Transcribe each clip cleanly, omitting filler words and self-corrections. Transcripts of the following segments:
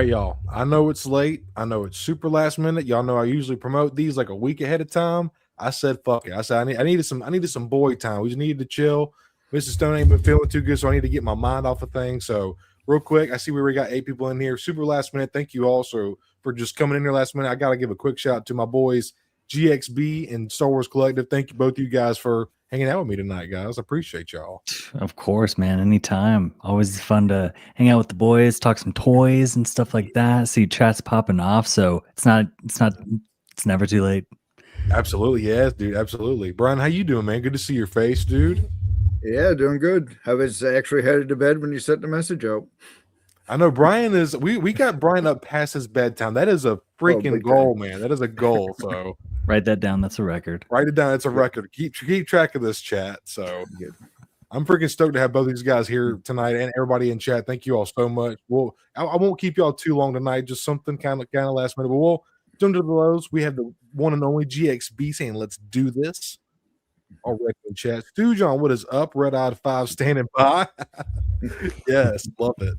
right, y'all. I know it's late. I know it's super last minute. Y'all know I usually promote these like a week ahead of time. I said, fuck it. I said I needed some boy time. We just needed to chill. Mrs. Stone ain't been feeling too good, so I need to get my mind off of things. So real quick, I see we already got 8 people in here. Super last minute. Thank you also for just coming in here last minute. I gotta give a quick shout out to my boys GXB and Star Wars Collective. Thank you both of you guys for hanging out with me tonight, guys. I appreciate y'all. Of course, man. Anytime. Always fun to hang out with the boys, talk some toys and stuff like that. See chats popping off. So it's never too late. Absolutely, yes, dude. Absolutely. Brian, how you doing, man? Good to see your face, dude. Yeah, doing good. I was actually headed to bed when you sent the message out. I know Brian is. We got Brian up past his bedtime. That is a freaking goal, man. That is a goal. So write that down. That's a record. Write it down. It's a record. Keep track of this chat. So I'm freaking stoked to have both these guys here tonight and everybody in chat. Thank you all so much. Well, I won't keep y'all too long tonight. Just something kind of last minute. But we'll jump to the lows. We have the one and only GXB saying, "Let's do this." Already in chat. Stu John, what is up? Red Eyed 5 standing by. Yes, love it.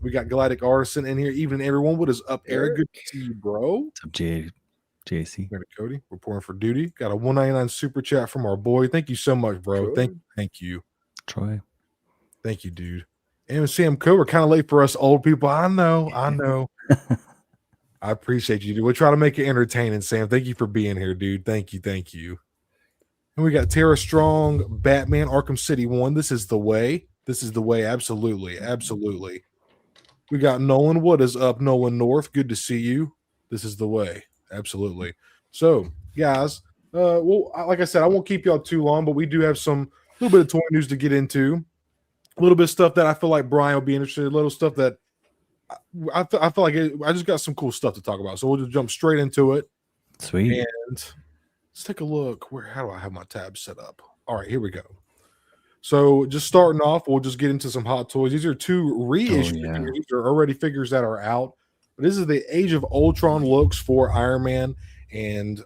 We got Galactic Artisan in here. Evening, everyone. What is up, Eric? Good to see you, bro. What's up, JC? Cody, reporting for duty. Got a 199 super chat from our boy. Thank you so much, bro. Troy. Thank you. Troy. Thank you, dude. And Sam Cobra, kind of late for us old people. I know. I appreciate you, dude. We'll try to make it entertaining, Sam. Thank you for being here, dude. Thank you. And we got Tara Strong, Batman, Arkham City 1. This is the way. Absolutely. We got Nolan. What is up, Nolan North? Good to see you. This is the way. Absolutely. So, guys, well, like I said, I won't keep y'all too long, but we do have a little bit of toy news to get into. A little bit of stuff that I feel like Brian will be interested in. A little stuff that I feel like I just got some cool stuff to talk about. So we'll just jump straight into it. Sweet. And let's take a look. How do I have my tabs set up? All right, here we go. So just starting off, we'll just get into some hot toys. These are 2 reissued figures. These are already figures that are out. But this is the Age of Ultron looks for Iron Man and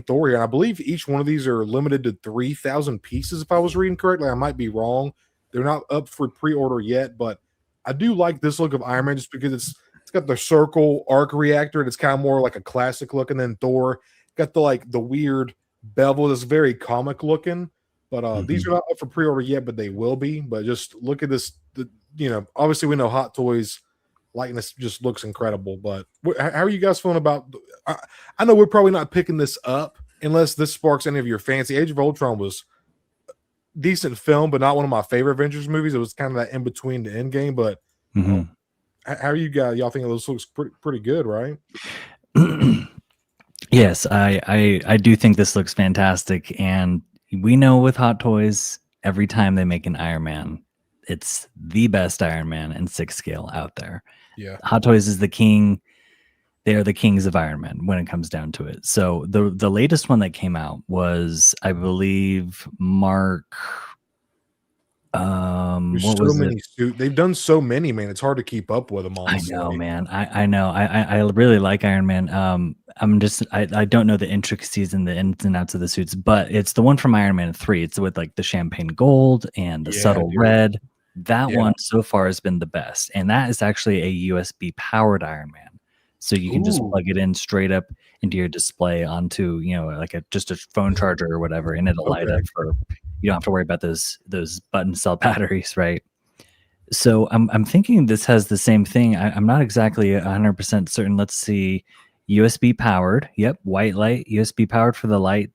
Thor. And I believe each one of these are limited to 3,000 pieces, if I was reading correctly. I might be wrong. They're not up for pre-order yet, but I do like this look of Iron Man just because it's got the circle arc reactor, and it's kind of more like a classic look. And then Thor got the weird bevel that's very comic looking. But these are not up for pre-order yet, but they will be. But just look at this. Obviously we know Hot Toys likeness just looks incredible. But how are you guys feeling about? I know we're probably not picking this up unless this sparks any of your fancy. Age of Ultron was a decent film, but not one of my favorite Avengers movies. It was kind of that in between the end game. But how are you guys? Y'all think this looks pretty good, right? Yes, I do think this looks fantastic, and we know with Hot Toys, every time they make an Iron Man, it's the best Iron Man in 6 scale out there. Yeah. Hot Toys is the king. They are the kings of Iron Man when it comes down to it. So the latest one that came out was, I believe, Mark. What was it? They've done so many, man. It's hard to keep up with them. Honestly. I know, man. I know. I really like Iron Man. I don't know the intricacies and the ins and outs of the suits, but it's the one from Iron Man 3. It's with like the champagne gold and the subtle red. That one so far has been the best, and that is actually a USB powered Iron Man. So you can just plug it in straight up into your display onto, like just a phone charger or whatever, and it'll light up for. You don't have to worry about those button cell batteries, right? So I'm thinking this has the same thing. I'm not exactly 100% certain. Let's see, USB powered. Yep, white light, USB powered for the light.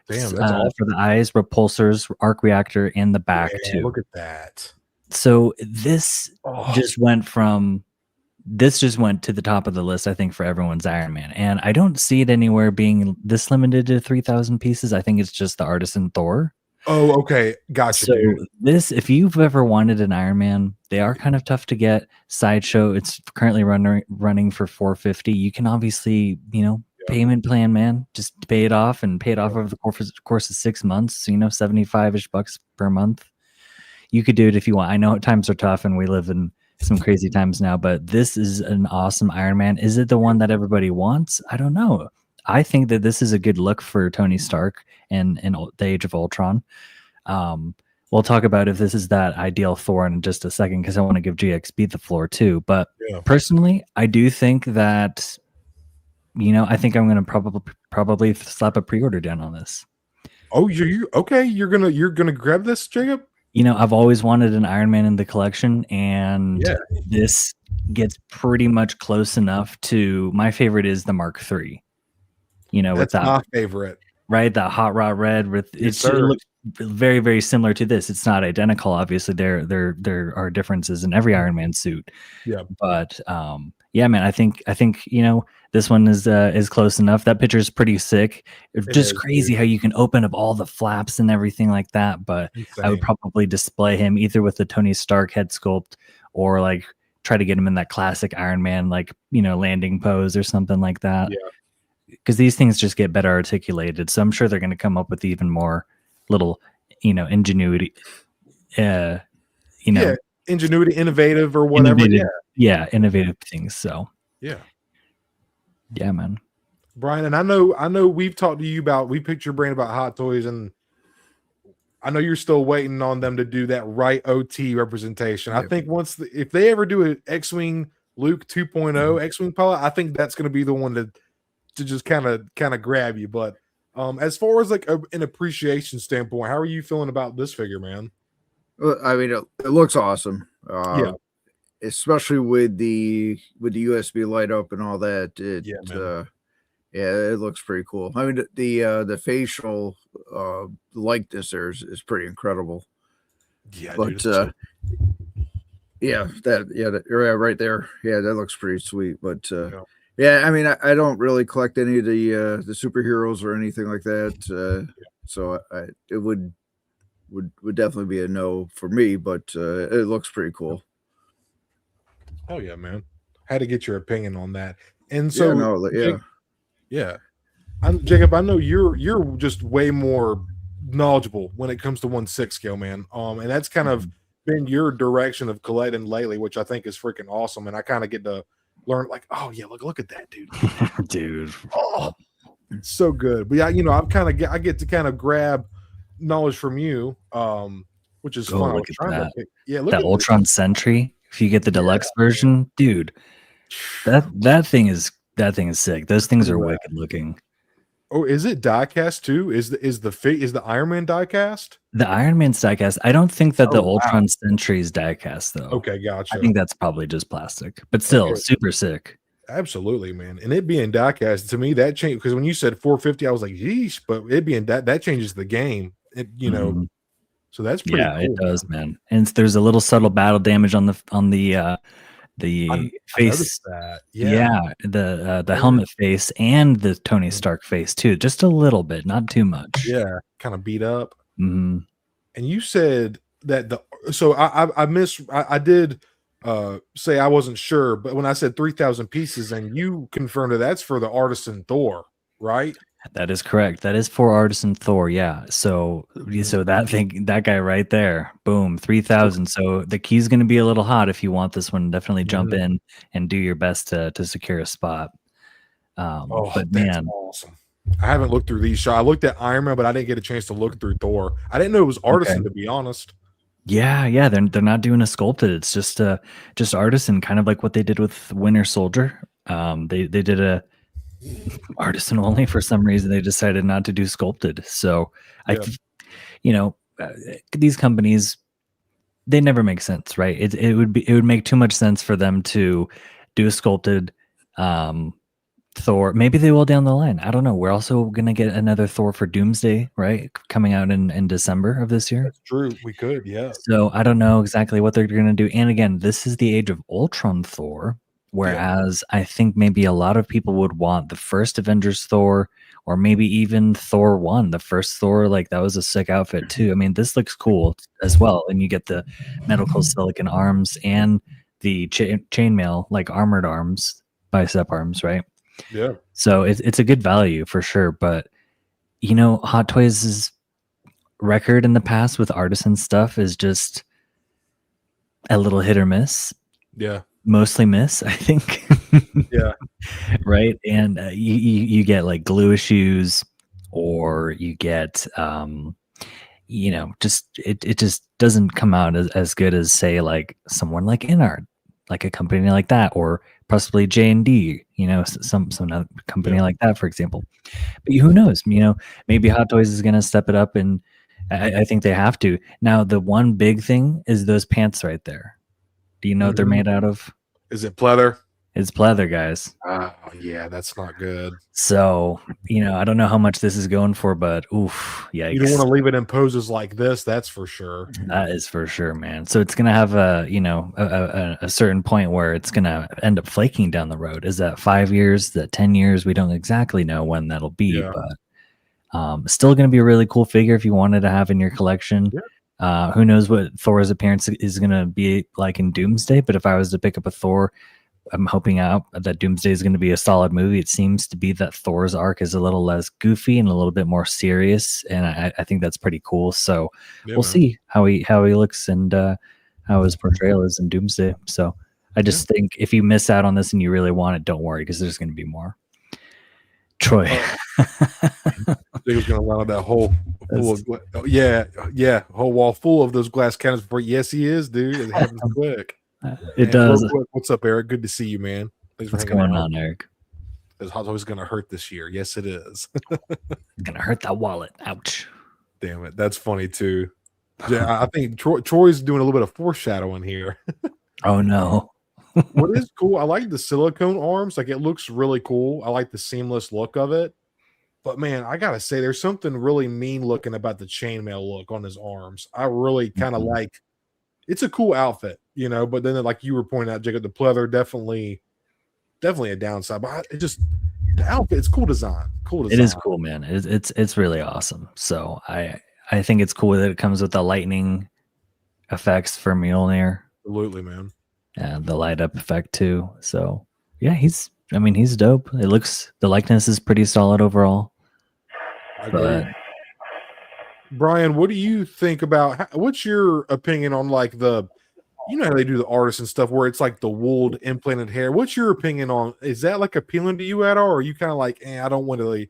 Damn, that's awesome. For the eyes, repulsors, arc reactor, in the back too. Look at that. So this just went to the top of the list, I think, for everyone's Iron Man. And I don't see it anywhere being this limited to 3,000 pieces. I think it's just the Artisan Thor. Oh, okay. Gotcha. So this, if you've ever wanted an Iron Man, they are kind of tough to get. Sideshow, it's currently running for $450. You can obviously, payment plan, man. Just pay it off over the course of 6 months. So, $75-ish per month. You could do it if you want. I know times are tough and we live in some crazy times now, but this is an awesome Iron Man. Is it the one that everybody wants? I don't know. I think that this is a good look for Tony Stark and the Age of Ultron. we'll talk about if this is that ideal Thor in just a second, because I want to give GXB the floor too. But personally, I do think that, I think I'm going to probably slap a pre-order down on this. Oh, you okay? You're gonna grab this, Jacob? I've always wanted an Iron Man in the collection, and this gets pretty much close enough to my favorite is the Mark III. That's my favorite. Right, that hot rod red with it looks very, very similar to this. It's not identical, obviously. There are differences in every Iron Man suit. Yeah, but man, I think this one is close enough. That picture is pretty sick. It's just crazy how you can open up all the flaps and everything like that. But I would probably display him either with the Tony Stark head sculpt or like try to get him in that classic Iron Man landing pose or something like that. Yeah. Because these things just get better articulated. So I'm sure they're going to come up with even more little, ingenuity, ingenuity, innovative or whatever. Innovative things. So yeah, man. Brian, and I know we've talked to you we picked your brain about Hot Toys, and I know you're still waiting on them to do that right OT representation. I think if they ever do an X-Wing Luke 2.0 X-Wing pilot, I think that's going to be the one to just kind of grab you. But as far as like an appreciation standpoint, how are you feeling about this figure, man? Well, I mean, it looks awesome. Especially with the USB light up and all that. It looks pretty cool. I mean, the facial likeness there is pretty incredible. Yeah, but dude, right there. Yeah, that looks pretty sweet. But I mean, I don't really collect any of the superheroes or anything like that. So it would definitely be a no for me, but it looks pretty cool. Oh yeah, man. Had to get your opinion on that. And so Jacob, I know you're just way more knowledgeable when it comes to 1/6 scale, man. And that's kind of been your direction of collecting lately, which I think is freaking awesome. And I kind of get to learn like, oh yeah, look at that, dude. Dude. Oh, it's so good. But yeah, I get to kind of grab knowledge from you, which is fun. Look at that. That Ultron Sentry. If you get the deluxe version, dude, that thing is sick. Those things are wicked looking. Oh, is it diecast too? Is the Iron Man diecast? The Iron Man's diecast. I don't think that the Ultron Sentry is diecast though. Okay, gotcha. I think that's probably just plastic, but still super sick. Absolutely, man. And it being diecast to me, that changed because when you said 450, I was like, yeesh, but it being that changes the game. So that's pretty cool, it does, man. And there's a little subtle battle damage on the face. The helmet face and the Tony Stark face too. Just a little bit, not too much. Yeah, kind of beat up. Mm-hmm. And you said that I did say I wasn't sure, but when I said 3,000 pieces, and you confirmed that's for the Artisan Thor, right? That is correct. That is for Artisan Thor. Yeah. So that guy right there, boom, 3,000. So the key's going to be a little hot if you want this one. Definitely jump in and do your best to secure a spot. But man, awesome. I haven't looked through these. I looked at Iron Man, but I didn't get a chance to look through Thor. I didn't know it was Artisan, to be honest. Yeah. They're not doing a sculpted. It's just Artisan, kind of like what they did with Winter Soldier. They did a Artisan only. For some reason they decided not to do sculpted. So these companies, they never make sense, right? It would make too much sense for them to do a sculpted Thor. Maybe they will down the line. I don't know. We're also gonna get another Thor for Doomsday, right? Coming out in December of this year. That's true. We could, yeah. So I don't know exactly what they're gonna do. And again, this is the Age of Ultron Thor. Whereas I think maybe a lot of people would want the first Avengers Thor, or maybe even Thor 1, the first Thor. Like that was a sick outfit too. I mean, this looks cool as well. And you get the medical silicon arms and the chainmail, like armored arms, bicep arms, right? Yeah. So it's a good value for sure. But Hot Toys' record in the past with Artisan stuff is just a little hit or miss. Yeah. Mostly miss, I think. Yeah. Right. And you get like glue issues, or you get just it just doesn't come out as good as, say, like someone like Inart, like a company like that, or possibly J&D, some other company like that, for example. But who knows? Maybe Hot Toys is going to step it up, and I think they have to. Now, the one big thing is those pants right there. Do you know what they're made out of? Is it pleather? It's pleather, guys. Oh, yeah, that's not good. So, I don't know how much this is going for, but oof, yikes. You don't want to leave it in poses like this, that's for sure. That is for sure, man. So it's going to have a certain point where it's going to end up flaking down the road. Is that 5 years? Is that 10 years? We don't exactly know when that'll be, but still going to be a really cool figure if you wanted to have in your collection. Yeah. Who knows what Thor's appearance is going to be like in Doomsday, but if I was to pick up a Thor, I'm hoping out that Doomsday is going to be a solid movie. It seems to be that Thor's arc is a little less goofy and a little bit more serious, and I think that's pretty cool. So we'll see how he looks and how his portrayal is in Doomsday. So I just think if you miss out on this and you really want it, don't worry, because there's going to be more. Troy, I think it's going to allow that whole whole wall full of those glass cannons. Yes, he is, dude. It happens quick. It does. What's up, Eric? Good to see you, man. What's going on, Eric? Is Hot Toys going to hurt this year? Yes, it is. It's going to hurt that wallet. Ouch. Damn it. That's funny, too. Yeah, I think Troy's doing a little bit of foreshadowing here. Oh, no. What is cool, I like the silicone arms. Like, it looks really cool. I like the seamless look of it. But, man, I got to say, there's something really mean looking about the chainmail look on his arms. I really kind of like it's a cool outfit, but then like you were pointing out, Jacob, the pleather definitely a downside, but it just the outfit, it's cool design. It is cool, man. It's really awesome. So I think it's cool that it comes with the lightning effects for Mjolnir. Absolutely, man. And the light up effect too. So yeah, he's dope. The likeness is pretty solid overall. I agree. Brian, what do you think about, what's your opinion on like how they do the Artisan stuff where it's like the wooled implanted hair? What's your opinion on, is that like appealing to you at all? Or are you kind of like, I don't want to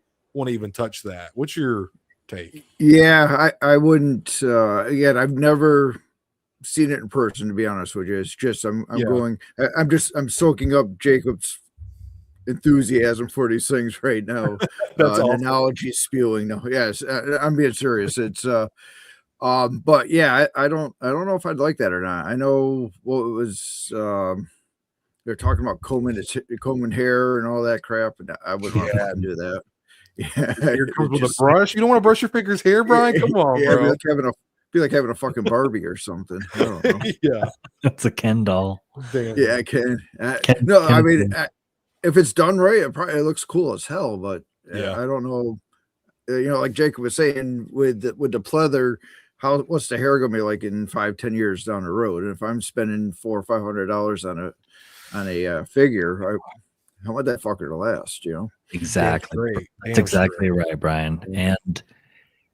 even touch that? What's your take? Yeah, I wouldn't, again, I've never seen it in person, to be honest with you. It's just, I'm soaking up Jacob's enthusiasm for these things right now. That's awesome. Analogy spewing. No, yes, I'm being serious. It's but yeah, I don't know if I'd like that or not. I know what it was. They're talking about combing hair and all that crap, and I would not do that. Yeah, here comes with a brush. You don't want to brush your fingers' hair, Brian? Come on, bro. Be like having a fucking Barbie or something. I don't know. Yeah, that's a Ken doll. Damn. Yeah, I can. If it's done right, it looks cool as hell. But I don't know. Like Jacob was saying, with the pleather, what's the hair gonna be like in 5-10 years down the road? And if I'm spending $400 or $500 on a figure, I want that fucker to last. Exactly. That's exactly right, Brian. And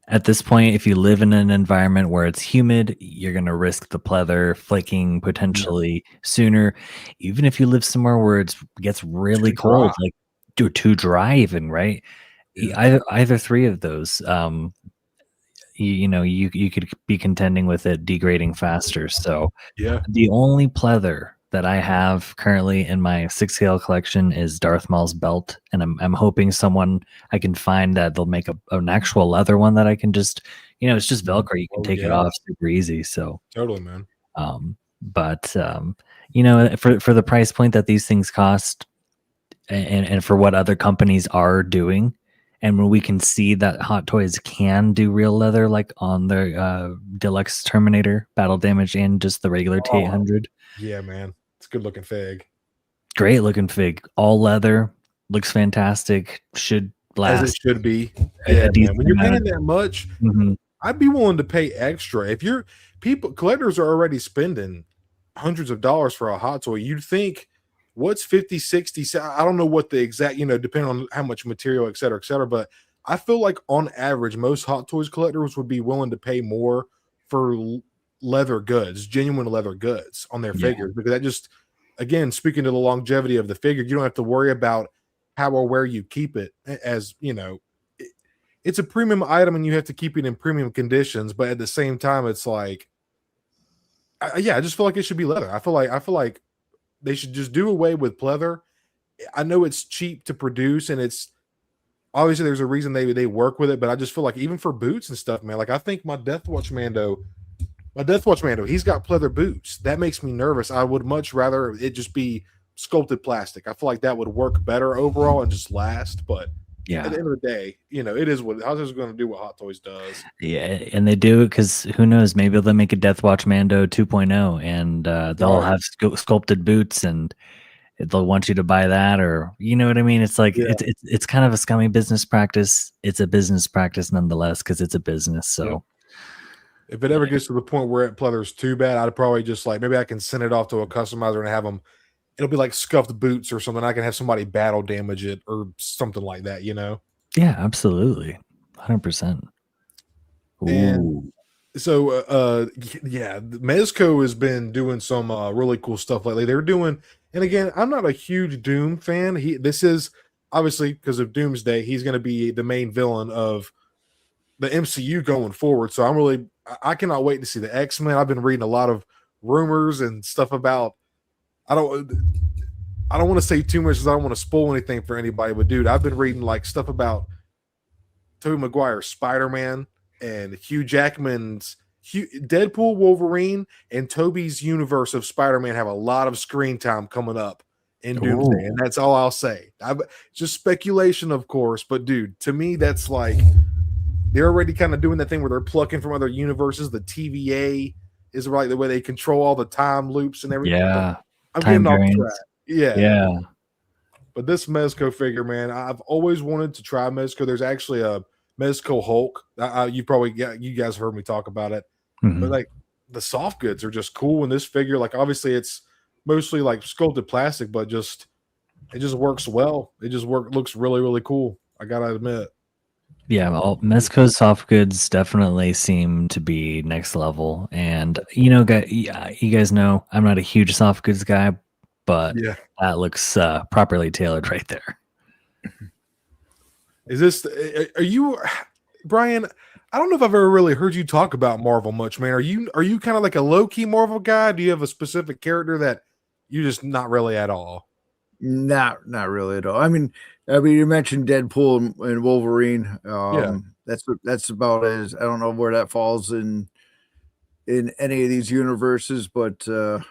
at this point, if you live in an environment where it's humid, you're going to risk the pleather flaking potentially sooner. Even if you live somewhere where it gets really cold, like too dry even, right? Yeah. Either three of those, you could be contending with it degrading faster. So the only pleather that I have currently in my 6scale collection is Darth Maul's belt, and I'm hoping I can find that they'll make an actual leather one that I can just, it's just Velcro. You can take it off super easy. So totally, man. But for the price point that these things cost, and for what other companies are doing, and when we can see that Hot Toys can do real leather, like on their Deluxe Terminator, Battle Damage, and just the regular T800. Yeah, man. It's a good looking fig. Great looking fig. All leather. Looks fantastic. Should last. As it should be. Yeah, man. When you're paying that much, I'd be willing to pay extra. If collectors are already spending hundreds of dollars for a Hot Toy, you'd think, what's 50, 60? I don't know what the exact, depending on how much material, et cetera, but I feel like on average, most Hot Toys collectors would be willing to pay more for leather goods, genuine leather goods on their figures, because that just, again, speaking to the longevity of the figure, you don't have to worry about how or where you keep it. As it's a premium item and you have to keep it in premium conditions, but at the same time, it's like, I just feel like it should be leather. I feel like they should just do away with pleather. I know it's cheap to produce, and it's obviously there's a reason they work with it, but I just feel like even for boots and stuff, man, like I think my Deathwatch Mando, he's got pleather boots. That makes me nervous. I would much rather it just be sculpted plastic. I feel like that would work better overall and just last, but yeah, at the end of the day, it is what Hot Toys is going to do what Hot Toys does. Yeah, and they do it because who knows? Maybe they'll make a Deathwatch Mando 2.0, and they'll have sculpted boots, and they'll want you to buy that, or you know what I mean? It's like it's kind of a scummy business practice. It's a business practice nonetheless because it's a business. So if it ever gets to the point where it pleather's too bad, I'd probably just like maybe I can send it off to a customizer and have them. It'll be like scuffed boots or something. I can have somebody battle damage it or something like that, Yeah, absolutely. 100%. And so, Mezco has been doing some really cool stuff lately. They're doing, and again, I'm not a huge Doom fan. This is obviously because of Doomsday. He's going to be the main villain of the MCU going forward. So I cannot wait to see the X-Men. I've been reading a lot of rumors and stuff about. I don't want to say too much because I don't want to spoil anything for anybody. But dude, I've been reading like stuff about Tobey Maguire's Spider-Man and Hugh Jackman's Deadpool, Wolverine, and Tobey's universe of Spider-Man have a lot of screen time coming up in Doomsday, and that's all I'll say. Just speculation, of course, but dude, to me, that's like they're already kind of doing that thing where they're plucking from other universes. The TVA is like the way they control all the time loops and everything. Yeah. I'm getting off track. Yeah. But this Mezco figure, man, I've always wanted to try Mezco. There's actually a Mezco Hulk. You guys heard me talk about it. But like the soft goods are just cool in this figure. Like obviously it's mostly like sculpted plastic, but it just works well. It just looks really, really cool. I gotta admit. Yeah, well, Mezco's soft goods definitely seem to be next level. And, you guys know I'm not a huge soft goods guy, but that looks properly tailored right there. Are you, Brian, I don't know if I've ever really heard you talk about Marvel much, man. Are you kind of like a low-key Marvel guy? Do you have a specific character that you just not really at all? Not really at all. I mean, you mentioned Deadpool and Wolverine. That's about as I don't know where that falls in any of these universes, but the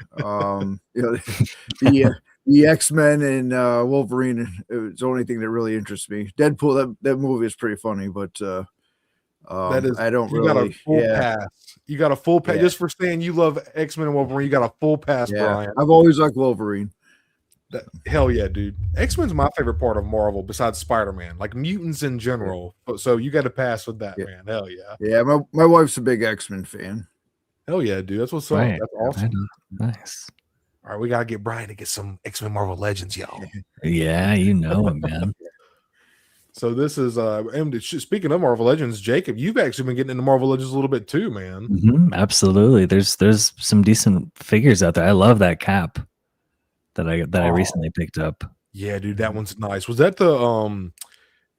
X-Men and Wolverine is the only thing that really interests me. Deadpool, that movie is pretty funny, but that is I don't really. Got a full pass. You got a full pass just for saying you love X-Men and Wolverine. You got a full pass, Brian. I've always liked Wolverine. Hell yeah, dude. X-Men's my favorite part of Marvel besides Spider-Man, like mutants in general. So you got to pass with that, man. Hell yeah. Yeah, my wife's a big X-Men fan. Hell yeah, dude. That's what's up. That's awesome. Nice. All right, we got to get Brian to get some X-Men Marvel Legends, y'all. Yeah, you know it, man. So this is speaking of Marvel Legends, Jacob, you've actually been getting into Marvel Legends a little bit too, man. Absolutely. There's some decent figures out there. I love that cap that I recently picked up. Yeah, dude, that one's nice. Was that the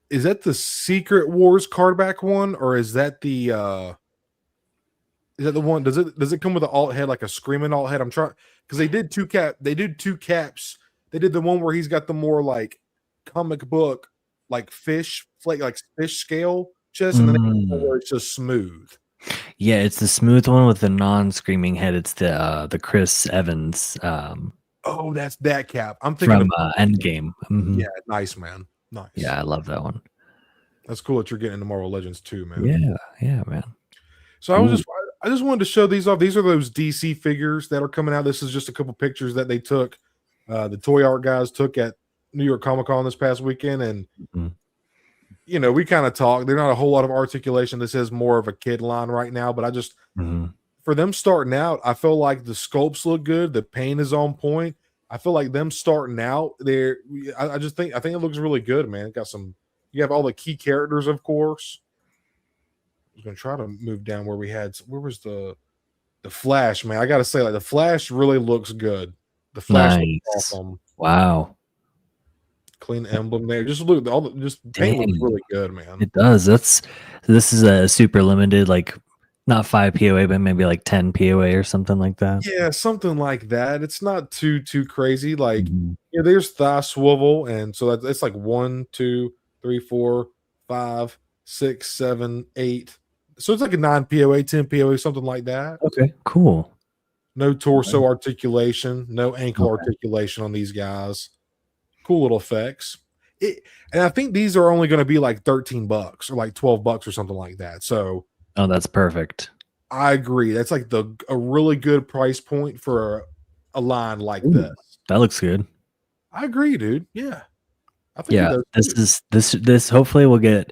is that the Secret Wars card back one, or is that the one? Does it come with an alt head, like a screaming alt head? I'm trying because they did two caps. They did the one where he's got the more like comic book like fish scale chest, and then where it's just smooth. Yeah, it's the smooth one with the non-screaming head. It's the Chris Evans. Oh, that's that cap. I'm thinking from Endgame. Yeah, nice, man. Nice. Yeah, I love that one. That's cool that you're getting into Marvel Legends too, man. Yeah, man. So I just wanted to show these off. These are those DC figures that are coming out. This is just a couple pictures that they took. The Toy Art guys took at New York Comic-Con this past weekend, and we kind of talk. There's not a whole lot of articulation. This is more of a kid line right now, but I just for them starting out, I feel like the sculpts look good. The paint is on point. I feel like them starting out there. I think it looks really good, man. You have all the key characters, of course. I was gonna try to move down where was the Flash, man. I gotta say, like the Flash really looks good. The Flash looks awesome. Wow. Clean emblem there. Just look, just paint looks really good, man. It does. This is a super limited, like not 5 POA, but maybe like 10 POA or something like that. Yeah, something like that. It's not too crazy. Like, yeah, there's thigh swivel, and so it's like 1, 2, 3, 4, 5, 6, 7, 8. So it's like a 9 POA, 10 POA, something like that. Okay, cool. No torso articulation, no ankle articulation on these guys. Cool little effects. And I think these are only going to be like $13 or like $12 or something like that. So, oh, that's perfect. I agree. That's like a really good price point for a line like this. That looks good. I agree, dude. Yeah. I think this hopefully will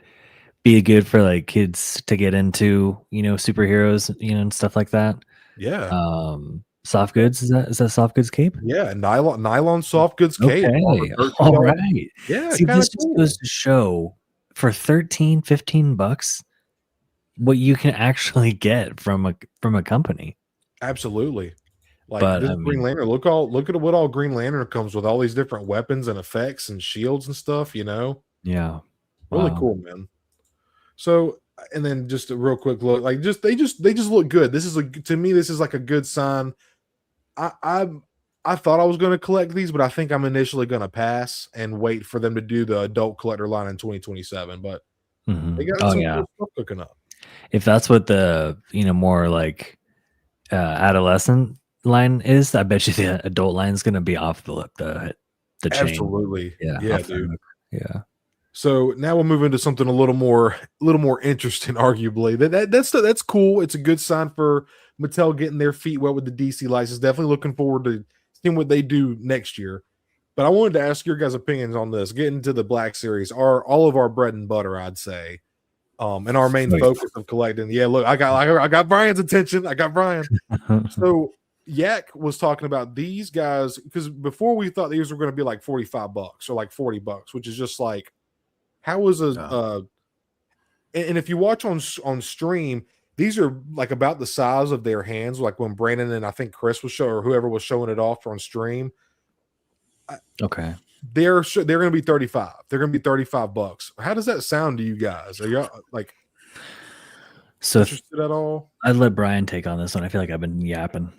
be good for like kids to get into, superheroes, and stuff like that. Yeah. Soft goods, is that soft goods cape? Yeah, nylon soft goods cape. Okay. All right. Yeah. See, this just goes to show for $13-15 what you can actually get from a company. Absolutely. Like this Green Lantern, look at what all Green Lantern comes with, all these different weapons and effects and shields and stuff, Yeah. Really cool, man. So, and then just a real quick look, like they just look good. To me, this is like a good sign. I thought I was going to collect these, but I think I'm initially going to pass and wait for them to do the adult collector line in 2027. But they got some cool stuff cooking up. If that's what the more like adolescent line is, I bet you the adult line is going to be off the chain. Absolutely, yeah, dude. Yeah. So now we'll move into something a little more interesting, arguably. That's cool. It's a good sign for Mattel getting their feet wet with the DC license. Definitely looking forward to seeing what they do next year. But I wanted to ask your guys' opinions on this. Getting to the Black Series are all of our bread and butter, I'd say, and our main focus of collecting. Yeah, look, I got Brian's attention. I got Brian. So Yak was talking about these guys because before we thought these were going to be like $45 or like $40, which is just like, how is and if you watch on stream, these are like about the size of their hands. Like when Brandon and I think Chris was showing, or whoever was showing it off on stream. Okay. They're going to be 35. They're going to be $35. How does that sound to you guys? Are y'all like interested at all? I'd let Brian take on this one. I feel like I've been yapping.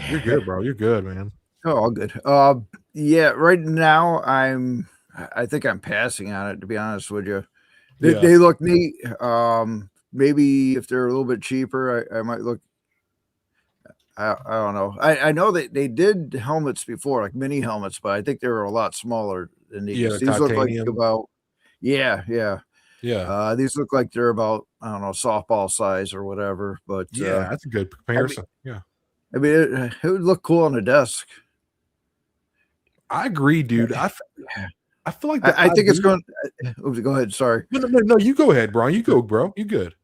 You're good, bro. You're good, man. Oh, all good. Yeah, right now I think I'm passing on it, to be honest with you. They look neat. Maybe if they're a little bit cheaper, I might look. I don't know. I know that they did helmets before, like mini helmets, but I think they were a lot smaller than these. Yeah, these look like about these look like they're about, I don't know, softball size or whatever. But yeah, that's a good comparison. I mean, it would look cool on the desk. I agree, dude. I feel like I think it's going. Go ahead. Sorry. No. You go ahead, Brian. You go, bro. You good?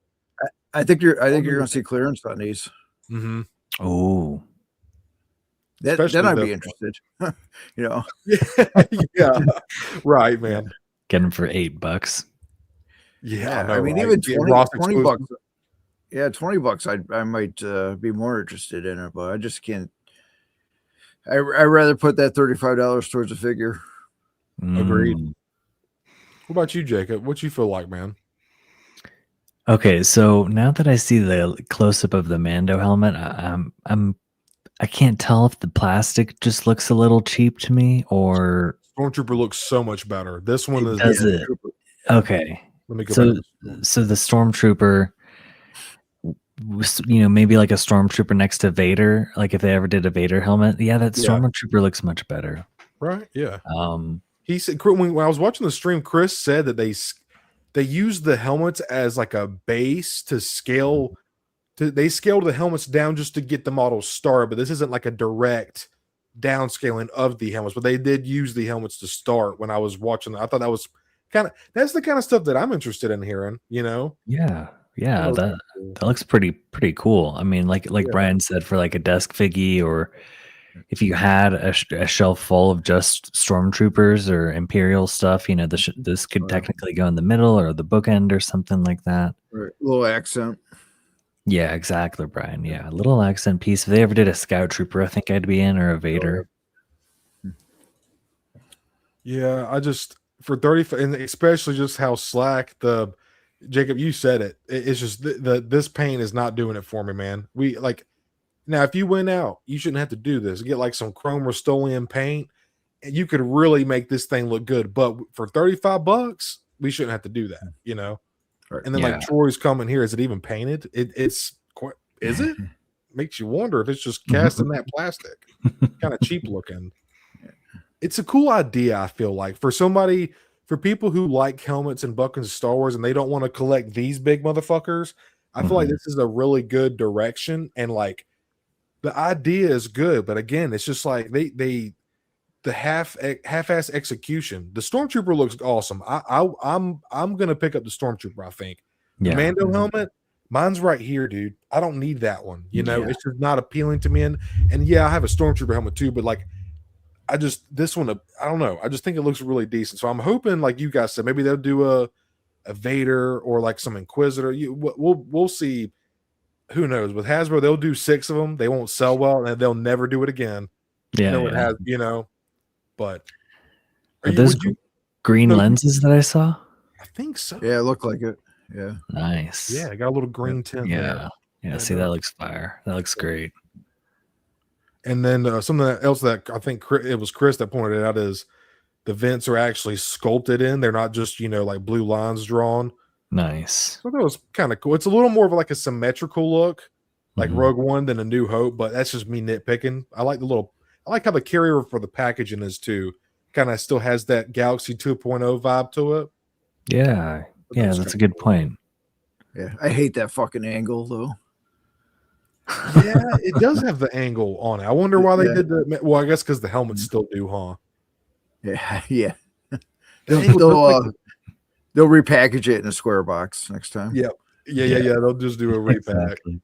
I think you're going to see clearance on these. Mm-hmm. Oh, then I'd be interested. Yeah. Right, man. Get them for $8. Yeah, I mean, even $20 bucks. Yeah, $20. I might be more interested in it, but I just can't. I'd rather put that $35 towards a figure. Agreed. What about you, Jacob? What you feel like, man? Okay, so now that I see the close-up of the Mando helmet, I can't tell if the plastic just looks a little cheap to me or Stormtrooper looks so much better. This one is. Does it? Okay. Let me go. So the Stormtrooper, maybe like a Stormtrooper next to Vader, like if they ever did a Vader helmet, that Stormtrooper looks much better. Right? Yeah. He said when I was watching the stream, Chris said that they use the helmets as like a base to scale. They scaled the helmets down just to get the model started, but this isn't like a direct downscaling of the helmets. But they did use the helmets to start when I was watching. I thought that was that's the kind of stuff that I'm interested in hearing. Yeah. That looks pretty cool. I mean, like Brian said, for like a desk figgy, or if you had a shelf full of just Stormtroopers or Imperial stuff, this could technically go in the middle or the bookend or something like that. Right. A little accent. Yeah, exactly, Brian. Yeah, a little accent piece. If they ever did a Scout Trooper, I think I'd be in, or a Vader. Yeah, for 30, and especially just how slack the Jacob, you said it. It's just this paint is not doing it for me, man. We like now if you went out, you shouldn't have to do this. Get like some chrome Rust-Oleum paint, and you could really make this thing look good. But for $35, we shouldn't have to do that, you know. Right. And then like Troy's coming here. Is it even painted? It's quite. Is it? Makes you wonder if it's just cast in that plastic. Kind of cheap looking. It's a cool idea, I feel like, for people who like helmets and buckles of Star Wars and they don't want to collect these big motherfuckers. I feel like this is a really good direction, and like the idea is good, but again, it's just like the half-ass execution. The Stormtrooper looks awesome. I'm gonna pick up the Stormtrooper. I think the Mando helmet. Mine's right here, dude. I don't need that one. You know, it's just not appealing to me. And yeah, I have a Stormtrooper helmet too, but like, this one, I don't know. I just think it looks really decent. So I'm hoping, like you guys said, maybe they'll do a Vader or like some Inquisitor. We'll see. Who knows? With Hasbro, they'll do 6 of them. They won't sell well, and they'll never do it again. Yeah, it has, you know. But are those green lenses that I saw? I think so. Yeah, it looked like it. Yeah. Nice. Yeah, I got a little green tint there. Yeah, see, that looks fire. That looks great. And then something else that I think it was Chris that pointed it out is the vents are actually sculpted in. They're not just, you know, like blue lines drawn. Nice. So that was kind of cool. It's a little more of like a symmetrical look, like Rogue One than A New Hope, but that's just me nitpicking. I like how the carrier for the packaging is too. Kind of still has that Galaxy 2.0 vibe to it. Yeah. Yeah, that's a good point. Yeah, I hate that fucking angle though. Yeah, it does have the angle on it. I wonder why they did the. Well, I guess because the helmets still do, huh? Yeah. They'll repackage it in a square box next time. Yeah. They'll just do a repack. Exactly.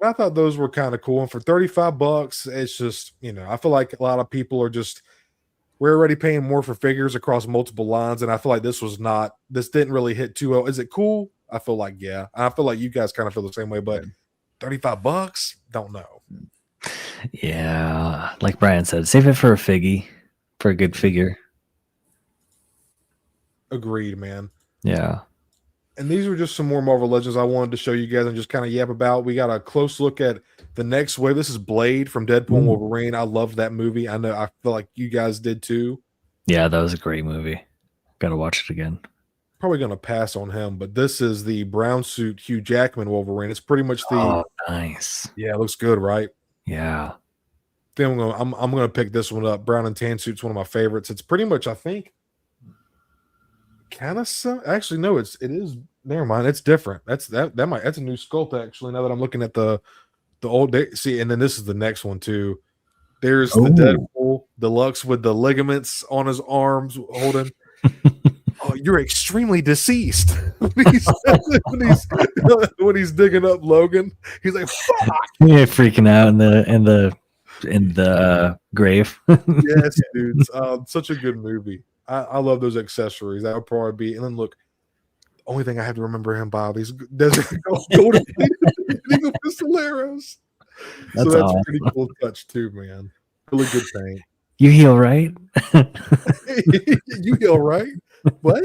I thought those were kind of cool, and for $35, it's just, you know, I feel like a lot of people are just. We're already paying more for figures across multiple lines, and I feel like this didn't really hit too well. Is it cool? I feel like, yeah. I feel like you guys kind of feel the same way, but $35? Don't know. Yeah. Like Brian said, save it for a figgy, for a good figure. Agreed, man. Yeah. And these are just some more Marvel Legends I wanted to show you guys and just kind of yap about. We got a close look at the next wave. This is Blade from Deadpool and Wolverine. I loved that movie. I feel like you guys did too. Yeah, that was a great movie. Got to watch it again. Probably going to pass on him, but this is the brown suit Hugh Jackman Wolverine. It's pretty much the. Oh, nice. Yeah, it looks good, right? Yeah. Then I'm going to pick this one up. Brown and tan suit's one of my favorites. It's pretty much, I think. Kind of actually no, it is. Never mind, it's different. That's a new sculpt actually. Now that I'm looking at the old see, and then this is the next one too. There's the Deadpool Deluxe with the ligaments on his arms holding. Oh, you're extremely deceased. when he's digging up Logan, he's like, "Fuck!" Yeah, freaking out in the grave. Yes, dude. Such a good movie. I love those accessories. That would probably be. And then look, the only thing I have to remember him by these Desert Golden Eagle Pistoleros. So that's awesome. A pretty cool touch too, man. Really good paint. You heal right? You heal right? What?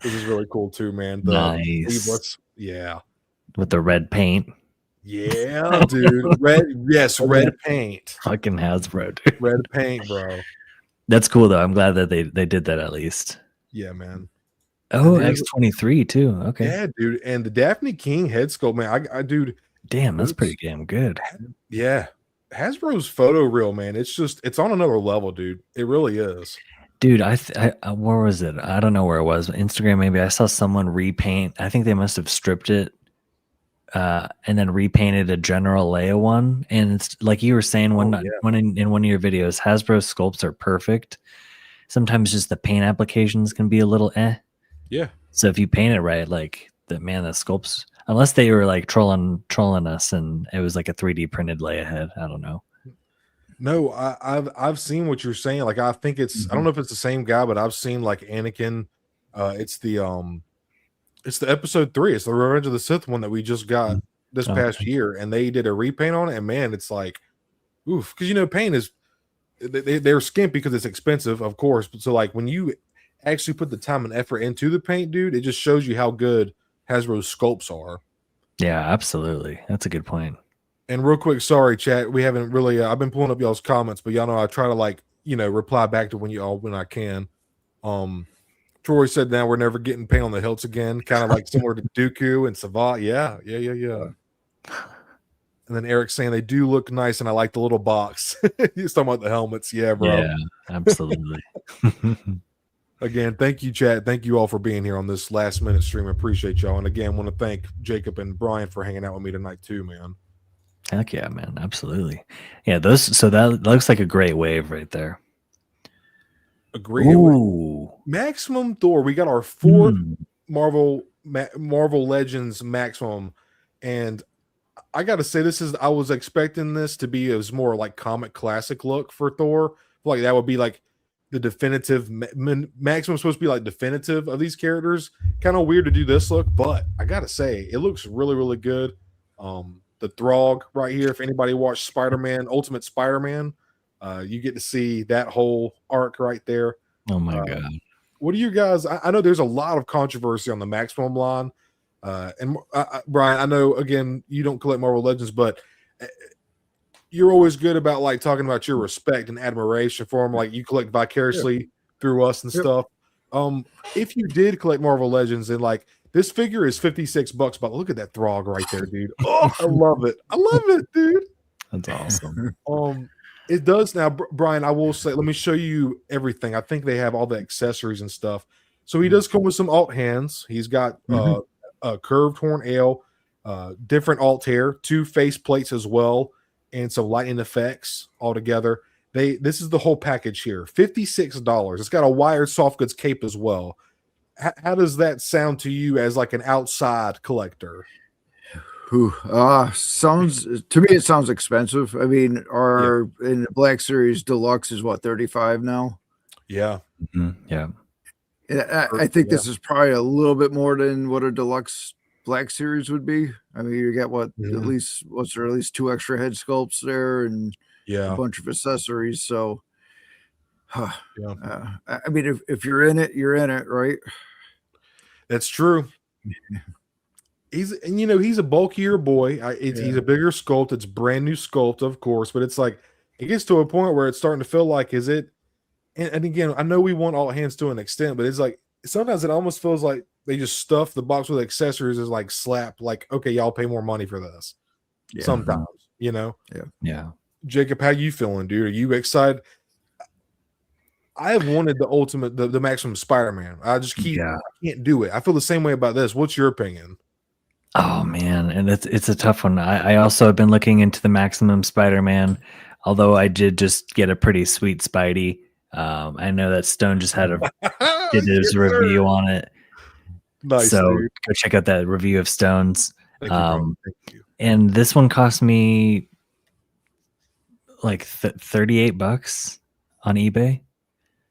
This is really cool too, man. Nice. Yeah. With the red paint. Yeah, dude. Red paint. Fucking Hasbro, dude. Red paint, bro. That's cool though. I'm glad that they did that at least. Yeah, man. Oh, X-23 too. Okay. Yeah, dude. And the Daphne King head sculpt, man. Dude. Damn, that's pretty damn good. Yeah. Hasbro's photo reel, man. It's on another level, dude. It really is. Dude, where was it? I don't know where it was. Instagram, maybe. I saw someone repaint. I think they must have stripped it and then repainted a General Leia one. And it's like you were saying in one of your videos, Hasbro sculpts are perfect. Sometimes just the paint applications can be a little Yeah. So if you paint it right, like the sculpts, unless they were like trolling us and it was like a 3D printed Leia head. I don't know. No, I've seen what you're saying. Like I think it's I don't know if it's the same guy, but I've seen like Anakin. It's the episode 3. It's the Revenge of the Sith one that we just got this past year, and they did a repaint on it. And man, it's like, oof, because paint is they're skimpy because it's expensive, of course. But so like when you actually put the time and effort into the paint, dude, it just shows you how good Hasbro's sculpts are. Yeah, absolutely. That's a good point. And real quick, sorry, chat, we haven't really. I've been pulling up y'all's comments, but y'all know I try to like reply back to when I can. Troy said, "Now we're never getting paint on the hilts again," kind of like similar to Dooku and Savant. Yeah. And then Eric saying they do look nice, and I like the little box. He's talking about the helmets. Yeah, bro. Yeah, absolutely. Again, thank you, chat. Thank you all for being here on this last minute stream. I appreciate y'all. And again, want to thank Jacob and Brian for hanging out with me tonight too, man. Heck yeah, man. Absolutely. Yeah, so that looks like a great wave right there. Agree. Ooh. Maximum Thor. We got our fourth Marvel Legends Maximum. And I got to say, I was expecting this to be as more like comic classic look for Thor. Like that would be like the definitive Maximum, supposed to be like definitive of these characters. Kind of weird to do this look, but I gotta say it looks really, really good. The Throg right here, if anybody watched Spider-Man, Ultimate Spider-Man, you get to see that whole arc right there. Oh my god. What do you guys, I know there's a lot of controversy on the Maximum line, and Brian, I know again you don't collect Marvel Legends, but you're always good about like talking about your respect and admiration for them. Like you collect vicariously through us and stuff. If you did collect Marvel Legends and like this figure is $56, but look at that Throg right there, dude. Oh, I love it. I love it, dude. That's awesome. It does now, Brian. I will say, let me show you everything. I think they have all the accessories and stuff. So he does come with some alt hands. He's got a curved horn ale, different alt hair, 2 face plates as well, and some lightning effects all together. This is the whole package here. $56. It's got a wired soft goods cape as well. How does that sound to you as like an outside collector? Sounds to me it sounds expensive. I mean, in the Black Series Deluxe is what, 35 now? Yeah. Yeah. I think this is probably a little bit more than what a Deluxe Black Series would be. I mean, you get at least 2 extra head sculpts there and a bunch of accessories. So I mean, if you're in it, right? That's true. He's a bulkier boy. He's a bigger sculpt. It's brand new sculpt, of course, but it's like it gets to a point where it's starting to feel like, is it? And again, I know we want all hands to an extent, but it's like sometimes it almost feels like they just stuff the box with accessories as like slap, like, okay, y'all pay more money for this. Yeah. Sometimes, Yeah. Jacob, how you feeling, dude? Are you excited? I have wanted the ultimate, the Maximum Spider-Man. I just I can't do it. I feel the same way about this. What's your opinion? Oh man, and it's a tough one. I also have been looking into the Maximum Spider-Man, although I did just get a pretty sweet Spidey. I know that Stone just had did his review on it. Nice, so dude. Go check out that review of Stone's. Thank you. Thank you. And this one cost me like $38 on eBay.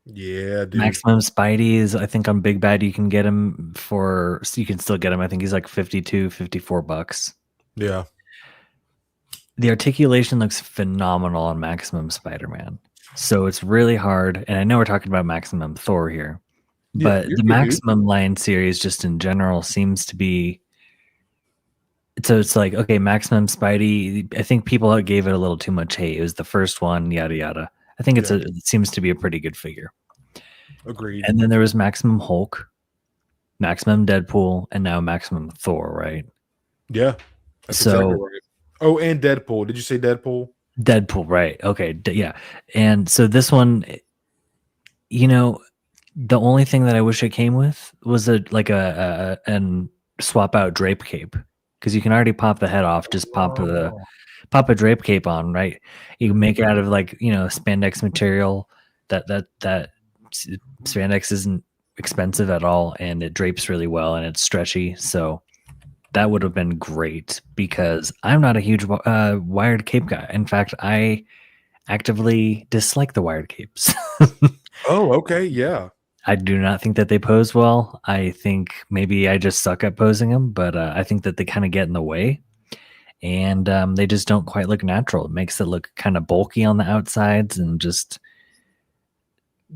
Yeah, dude. Maximum Spidey is, I think on Big Bad you can get him you can still get him. I think he's like $54. Yeah. The articulation looks phenomenal on Maximum Spider-Man. So it's really hard. And I know we're talking about Maximum Thor here, but the Maximum line series just in general seems to be. So it's like, okay, Maximum Spidey, I think people gave it a little too much hate. It was the first one, yada, yada. I think it seems to be a pretty good figure. Agreed. And then there was Maximum Hulk, Maximum Deadpool, and now Maximum Thor, right? Yeah. That's exactly right. Oh, and Deadpool. Did you say Deadpool? Deadpool, right. Okay. Yeah. And so this one, the only thing that I wish it came with was a swap out drape cape, because you can already pop the head off, just pop a drape cape on, right? You can make it out of spandex material. That spandex isn't expensive at all, and it drapes really well, and it's stretchy. So that would have been great, because I'm not a huge wired cape guy. In fact, I actively dislike the wired capes. Oh, okay, yeah. I do not think that they pose well. I think maybe I just suck at posing them, but I think that they kind of get in the way. and they just don't quite look natural. It makes it look kind of bulky on the outsides and just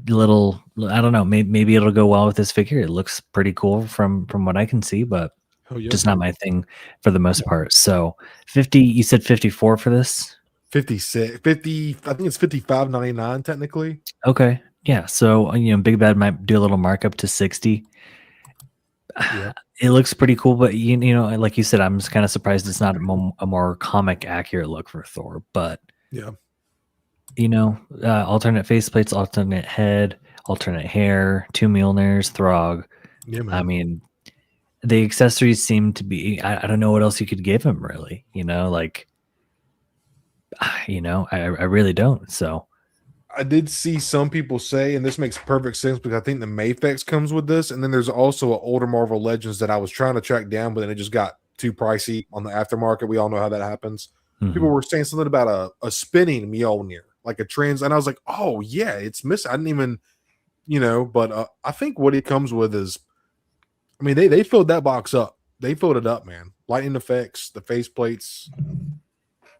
little, I don't know, maybe it'll go well with this figure. It looks pretty cool from what I can see, but just not my thing for the most part. So 50, you said 54 for this? 56, 50, I think it's 55.99 technically. Okay. Yeah. So, Big Bad might do a little markup to 60. Yeah. It looks pretty cool, but like you said, I'm just kind of surprised it's not a more comic accurate look for Thor, but yeah. Alternate faceplates, alternate head, alternate hair, 2 Mjolnirs, Throg. Yeah, man. I mean, the accessories seem to be, I don't know what else you could give him, really. I really don't. So I did see some people say, and this makes perfect sense because I think the Mafex comes with this, and then there's also an older Marvel Legends that I was trying to track down, but then it just got too pricey on the aftermarket. We all know how that happens. People were saying something about a spinning Mjolnir, like a trans, and I was like, oh yeah, it's missing. I didn't even, but I think what it comes with is, I mean, they filled that box up. They filled it up, man. Lightning effects, the faceplates.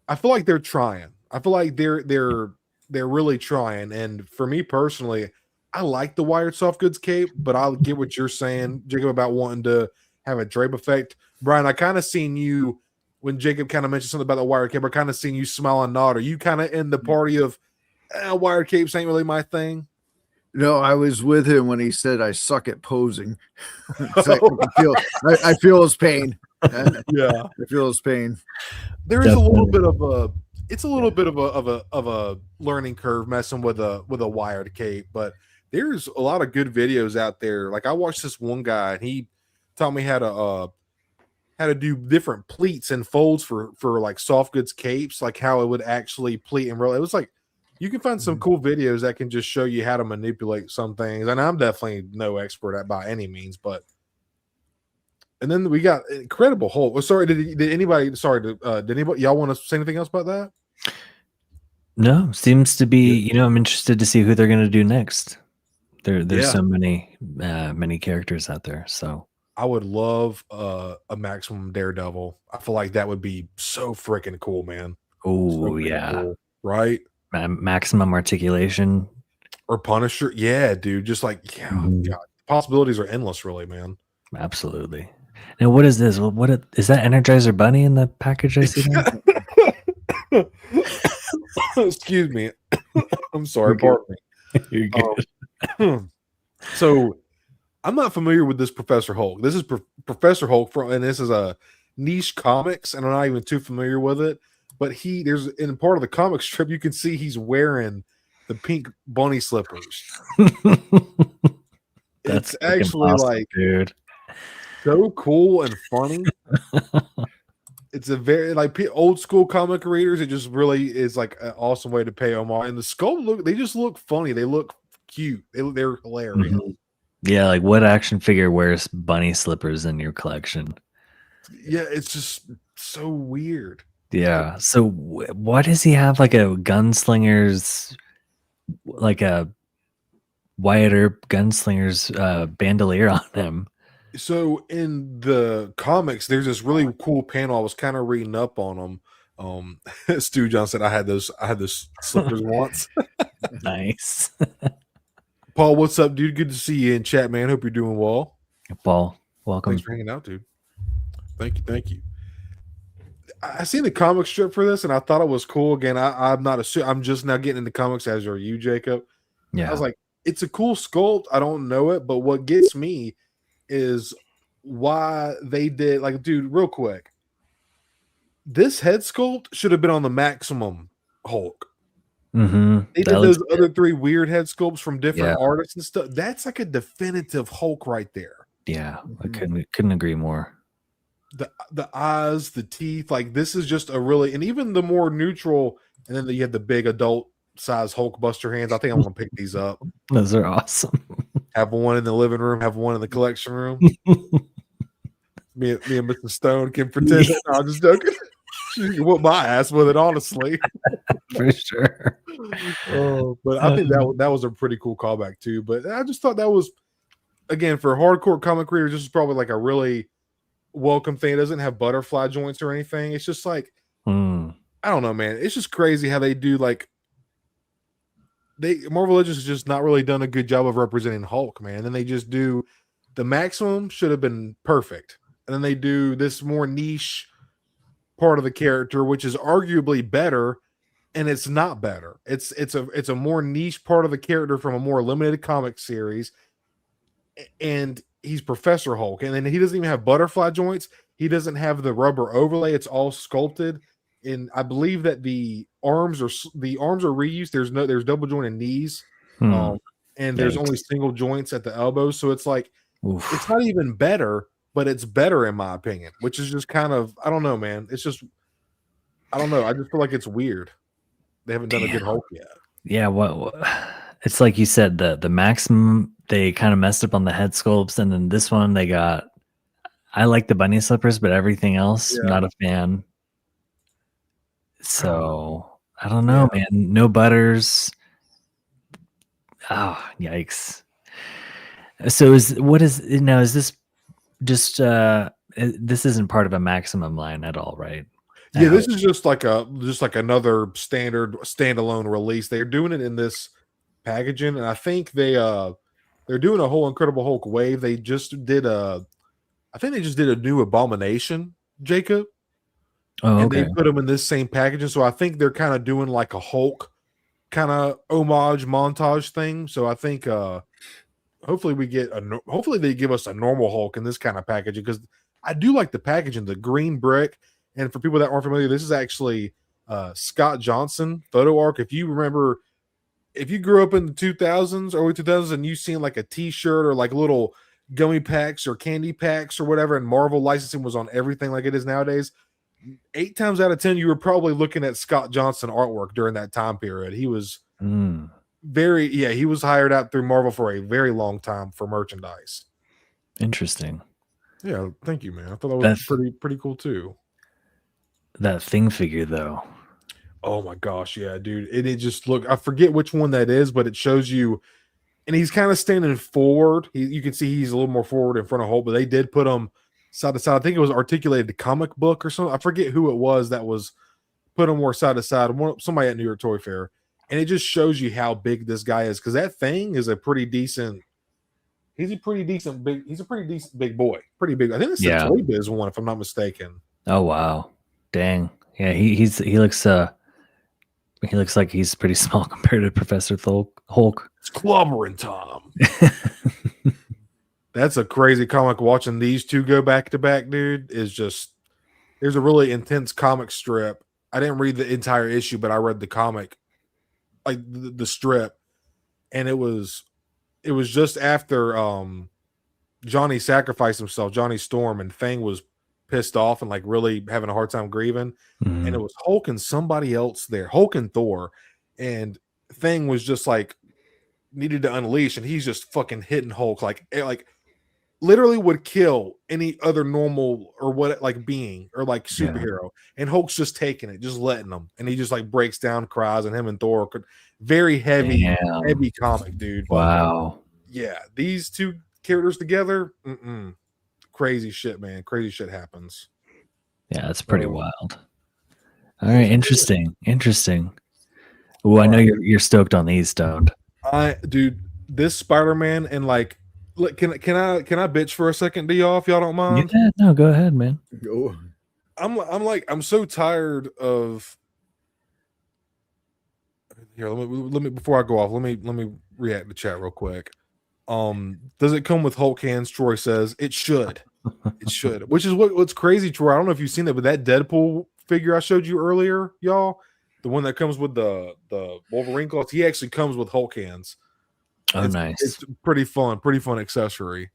I feel like they're trying. I feel like they're really trying. And for me personally, I like the wired soft goods cape, but I'll get what you're saying, Jacob, about wanting to have a drape effect. Brian, I kind of seen you when Jacob kind of mentioned something about the wired cape. I kind of seen you smile and nod. Are you kind of in the party of wired capes ain't really my thing? No, I was with him when he said I suck at posing. I feel his pain. Yeah, I feel his pain. There is a little bit of a. It's a little bit of a learning curve messing with a wired cape, but there's a lot of good videos out there. Like I watched this one guy, and he taught me how to do different pleats and folds for like soft goods capes, like how it would actually pleat and roll. It was like you can find some cool videos that can just show you how to manipulate some things. And I'm definitely no expert at by any means, but. And then we got Incredible Hulk. Oh, sorry, did anybody? Sorry, did anybody? Y'all want to say anything else about that? No, seems to be. I'm interested to see who they're going to do next. There's so many characters out there. So I would love a Maximum Daredevil. I feel like that would be so freaking cool, man. Oh yeah, cool, right? Maximum Articulation or Punisher. Yeah, dude. Just like God, possibilities are endless, really, man. Absolutely. Now, what is this? What is that? Energizer Bunny in the package I see there? Excuse me. I'm sorry. Pardon me. You're good. So, I'm not familiar with this Professor Hulk. This is Professor Hulk and this is a niche comics, and I'm not even too familiar with it. But there's in part of the comic strip, you can see he's wearing the pink bunny slippers. That's actually awesome, like, dude. So cool and funny. It's a very like old school comic readers. It just really is like an awesome way to pay homage. And the sculpt they just look funny. They look cute. They're hilarious. Yeah, like what action figure wears bunny slippers in your collection? Yeah, it's just so weird. Yeah. So why does he have like a gunslinger's, like a Wyatt Earp gunslinger's bandolier on him? So in the comics, there's this really cool panel. I was kind of reading up on them. Stu John said I had those slippers once. Nice. Paul, what's up, dude? Good to see you in chat, man. Hope you're doing well. Paul, welcome. Thanks for hanging out, dude. Thank you. I seen the comic strip for this, and I thought it was cool. Again, I'm just now getting into comics, as are you, Jacob. Yeah. I was like, it's a cool sculpt. I don't know it, but what gets me is why they did, like, dude, real quick, this head sculpt should have been on the Maximum Hulk. They did those other 3 weird head sculpts from different artists and stuff. That's like a definitive Hulk right there. Yeah, I couldn't agree more. The eyes, the teeth, like this is just a really, and even the more neutral, and then you have the big adult size Hulkbuster hands. I think I'm gonna pick these up. Those are awesome. Have one in the living room, have one in the collection room. me and Mr. Stone can pretend. No, I'm just joking. You can whoop my ass with it, honestly. For sure. But I think that was a pretty cool callback too. But I just thought that was, again, for hardcore comic readers, this is probably like a really welcome thing. It doesn't have butterfly joints or anything. It's just like I don't know, man. It's just crazy how they do like Marvel Legends has just not really done a good job of representing Hulk, man. Then they just do the Maximum should have been perfect. And then they do this more niche part of the character, which is arguably better, and it's not better. It's a more niche part of the character from a more limited comic series. And he's Professor Hulk. And then he doesn't even have butterfly joints. He doesn't have the rubber overlay. It's all sculpted. And I believe that the arms are reused. There's double jointed knees, and there's only single joints at the elbows. So it's like it's not even better, but it's better in my opinion. Which is just kind of I don't know, man. It's just I don't know. I just feel like it's weird. They haven't done a good Hulk yet. Yeah, what it's like you said the Maximum they kind of messed up on the head sculpts, and then this one they got. I like the bunny slippers, but everything else, not a fan. So I don't know, man. No butters. Oh, yikes! So is this just this isn't part of a Maximum line at all, right? Yeah, this is just like another standard standalone release. They're doing it in this packaging, and I think they're doing a whole Incredible Hulk wave. They just did I think they just did a new Abomination, Jacob. And they put them in this same packaging. So I think they're kind of doing like a Hulk kind of homage montage thing. So I think hopefully they give us a normal Hulk in this kind of packaging, because I do like the packaging, the green brick. And for people that aren't familiar, this is actually Scott Johnson photo arc. If you remember, if you grew up in the 2000s, early 2000s, and you seen like a t-shirt or like little gummy packs or candy packs or whatever, and Marvel licensing was on everything like it is nowadays, 8 times out of 10, you were probably looking at Scott Johnson artwork during that time period. He was he was hired out through Marvel for a very long time for merchandise. Interesting. Yeah, thank you, man. I thought that was pretty cool too. That Thing figure though. Oh my gosh, yeah, dude. It just I forget which one that is, but it shows you, and he's kind of standing forward. You can see he's a little more forward in front of Hulk, but they did put him side to side. I think it was Articulated Comic Book or something. I forget who it was that was put them more side to side. Somebody at New York Toy Fair, and it just shows you how big this guy is, because that Thing is a pretty decent. He's a pretty decent big boy. Pretty big. I think it's the Toy Biz one, if I'm not mistaken. Oh wow, dang. Yeah, he looks like he's pretty small compared to Professor Hulk. It's clobbering Tom. That's a crazy comic. Watching these two go back to back, dude, is just, there's a really intense comic strip. I didn't read the entire issue, but I read the comic, like the strip, and it was just after Johnny sacrificed himself, Johnny Storm, and Thing was pissed off and like really having a hard time grieving. And it was Hulk and somebody else there, Hulk and Thor, and Thing was just like needed to unleash, and he's just fucking hitting Hulk like literally would kill any other normal or what like being or like superhero, and Hulk's just taking it, just letting them, and he just like breaks down, cries, and him and Thor could very heavy comic, dude. Wow. Yeah, these two characters together, crazy shit, man. Crazy shit happens. Yeah, that's pretty wild. All right, interesting. Oh, I know you're stoked on these, stoned. Dude, this Spider-Man, and like, look, can I bitch for a second to y'all, if y'all don't mind? Yeah, no, go ahead, man. Go. I'm so tired of. Here, let me before I go off, let me react to chat real quick. Does it come with Hulk hands? Troy says it should. It should. Which is what's crazy, Troy. I don't know if you've seen that, but that Deadpool figure I showed you earlier, y'all, the one that comes with the Wolverine claws, he actually comes with Hulk hands. Oh, nice. It's pretty fun accessory.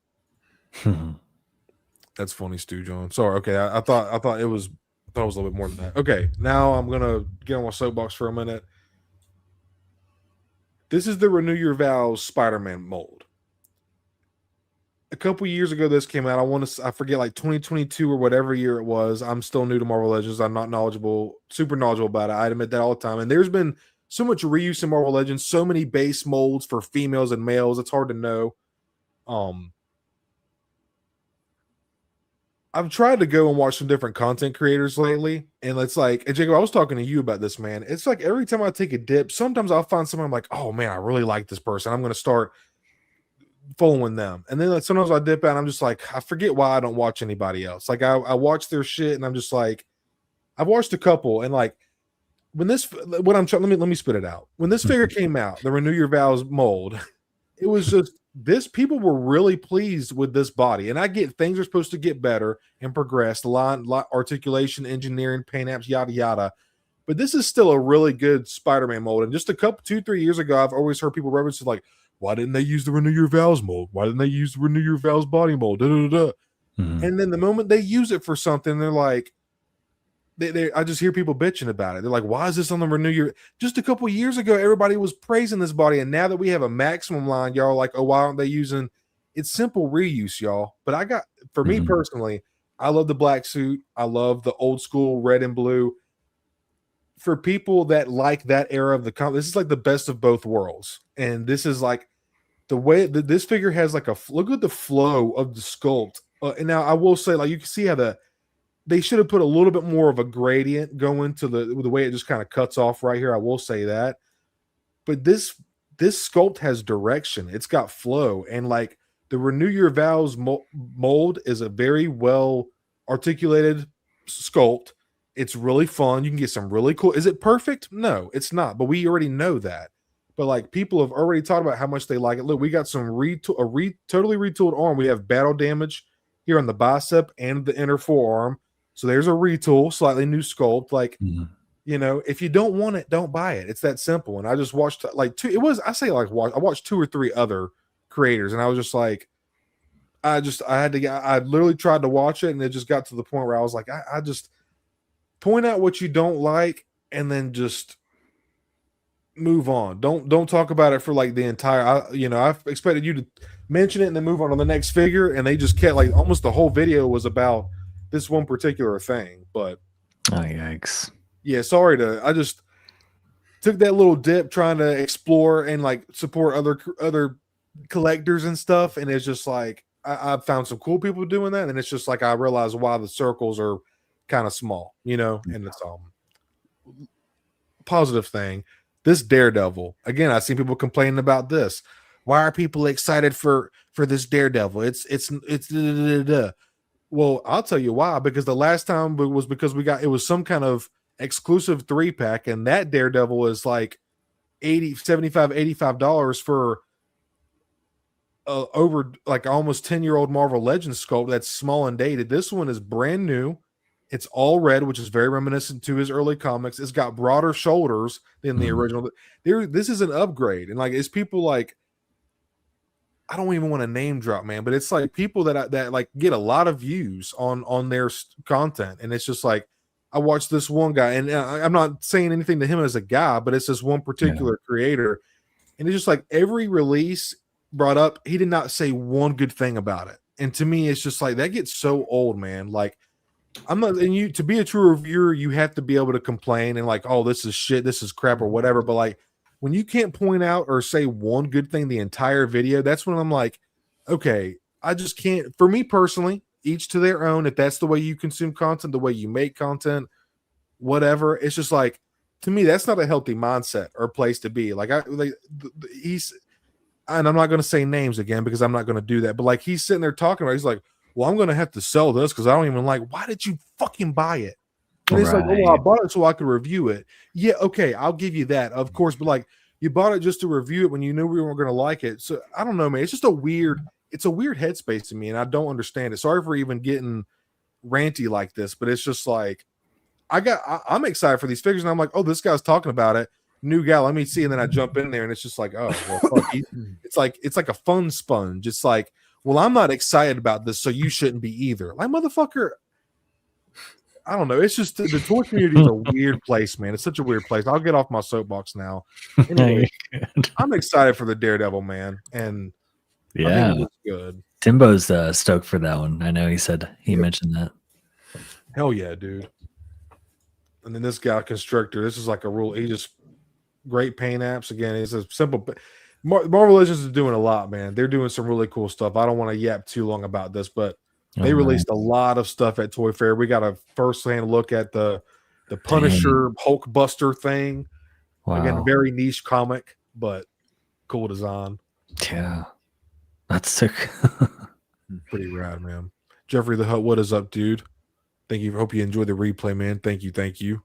That's funny, Stu John. Sorry. Okay, I thought it was a little bit more than that. Okay, now I'm gonna get on my soapbox for a minute. This is the Renew Your Vows Spider-Man mold. A couple years ago, this came out. I forget, like 2022 or whatever year it was. I'm still new to Marvel Legends. I'm not super knowledgeable about it. I admit that all the time. And there's been so much reuse in Marvel Legends, so many base molds for females and males. It's hard to know. I've tried to go and watch some different content creators lately, and it's like, and Jacob, I was talking to you about this, man. It's like every time I take a dip, sometimes I'll find someone I'm like, oh man, I really like this person. I'm going to start following them, and then like, sometimes I dip out, and I'm just like, I forget why I don't watch anybody else. Like I watch their shit, and I'm just like, I've watched a couple, and like when this, what I'm trying, let me spit it out. When this figure came out, the Renew Your Vows mold, it was just. This people were really pleased with this body, and I get things are supposed to get better and progress, the line articulation, engineering, paint apps, yada yada. But this is still a really good Spider-Man mold. And just a couple, 2-3 years ago, I've always heard people reference like, "Why didn't they use the Renew Your Vows mold? Why didn't they use the Renew Your Vows body mold?" Da, da, da, da. And then the moment they use it for something, they're like, I just hear people bitching about it. They're like, why is this on the Renew Your? Just a couple years ago, everybody was praising this body, and now that we have a maximum line, y'all are like, oh, why aren't they using? It's simple reuse, y'all. But for me personally, I love the black suit. I love the old school red and blue. For people that like that era of the comic, this is like the best of both worlds, and this is like the way that this figure has like look at the flow of the sculpt. And now I will say, like, you can see how they should have put a little bit more of a gradient going to the way it just kind of cuts off right here. I will say that. But this sculpt has direction. It's got flow. And like the Renew Your Vows mold is a very well articulated sculpt. It's really fun. You can get some really cool. Is it perfect? No, it's not. But we already know that. But like people have already talked about how much they like it. Look, we got some totally retooled arm. We have battle damage here on the bicep and the inner forearm. So there's a retool, slightly new sculpt. Like, you know, if you don't want it, don't buy it. It's that simple. And I just watched like I watched 2 or 3 other creators, and I was just like, I literally tried to watch it, and it just got to the point where I was like, I just point out what you don't like, and then just move on. Don't talk about it for like the entire. I expected you to mention it and then move on to the next figure, and they just kept like almost the whole video was about this one particular thing. But oh yikes, yeah, I just took that little dip trying to explore and like support other collectors and stuff, and it's just like I found some cool people doing that, and it's just like I realized why the circles are kind of small, and it's positive thing. This Daredevil, again, I've seen people complaining about this. Why are people excited for this Daredevil? It's Well, I'll tell you why. Because the last time it was because it was some kind of exclusive 3-pack, and that Daredevil was like $85 for over like almost 10-year-old Marvel Legends sculpt that's small and dated. This one is brand new. It's all red, which is very reminiscent to his early comics. It's got broader shoulders than the original. This is an upgrade, and like it's people like, I don't even want to name drop, man, but it's like people that like get a lot of views on their content, and it's just like I watched this one guy, and I'm not saying anything to him as a guy, but it's this one particular creator, and it's just like every release brought up, he did not say one good thing about it, and to me, it's just like that gets so old, man. Like I'm not, and to be a true reviewer, you have to be able to complain and like, oh, this is shit, this is crap, or whatever, but like, when you can't point out or say one good thing the entire video, that's when I'm like, okay, I just can't. For me personally, each to their own. If that's the way you consume content, the way you make content, whatever, it's just like, to me, that's not a healthy mindset or place to be. Like he's, and I'm not going to say names again because I'm not going to do that. But like he's sitting there talking about, he's like, well, I'm going to have to sell this because I don't even like. Why did you fucking buy it? And it's like, oh, I bought it so I could review it. Yeah, okay, I'll give you that, of course. But like, you bought it just to review it when you knew we weren't going to like it. So I don't know, man. It's just a weird headspace to me, and I don't understand it. Sorry for even getting ranty like this, but it's just like I'm excited for these figures, and I'm like, oh, this guy's talking about it. New guy, let me see. And then I jump in there, and it's just like, oh, well, fuck. It's like a fun sponge. It's like, well, I'm not excited about this, so you shouldn't be either. Like, motherfucker. I don't know. It's just the toy community is a weird place, man. It's such a weird place. I'll get off my soapbox now. Anyway, I'm excited for the Daredevil, man, and I think it looks good. Timbo's stoked for that one. I know he mentioned that. Hell yeah, dude. And then this guy, Constructor, this is like a rule. He just great paint apps. Again, it's a simple. Marvel Legends is doing a lot, man. They're doing some really cool stuff. I don't want to yap too long about this, but They released a lot of stuff at Toy Fair. We got a first-hand look at the Punisher Hulk Buster thing. Wow. Again, very niche comic, but cool design. Yeah, that's sick. Pretty rad, man. Jeffrey the Hutt, what is up, dude? Thank you. Hope you enjoyed the replay, man. Thank you.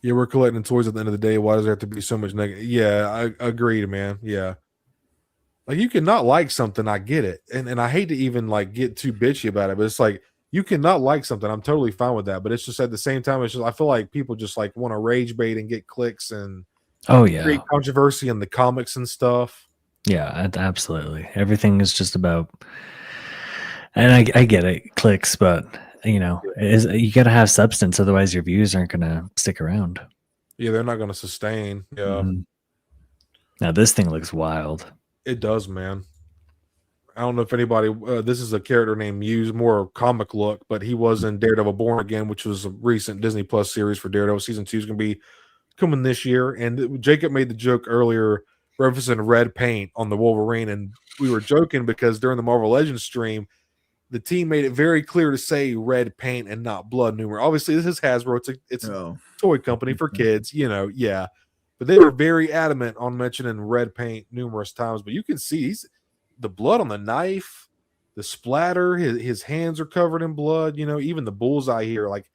Yeah, we're collecting toys at the end of the day. Why does there have to be so much negative? Yeah, I agreed, man. Yeah. Like, you can not like something, I get it. And I hate to even like get too bitchy about it, but it's like you cannot like something. I'm totally fine with that. But it's just at the same time, it's just I feel like people just like want to rage bait and get clicks and create controversy in the comics and stuff. Yeah, absolutely. Everything is just about, and I get it, clicks, but you got to have substance, otherwise your views aren't going to stick around. Yeah, they're not going to sustain. Yeah. Now this thing looks wild. It does, man. I don't know if anybody. This is a character named Muse, more comic look, but he was in Daredevil Born Again, which was a recent Disney Plus series for Daredevil. Season 2 is going to be coming this year. And Jacob made the joke earlier, referencing red paint on the Wolverine, and we were joking because during the Marvel Legends stream, the team made it very clear to say red paint and not blood numerous. Obviously, this is Hasbro. It's a toy company for kids, yeah. But they were very adamant on mentioning red paint numerous times. But you can see the blood on the knife, the splatter, his hands are covered in blood, even the bullseye here, like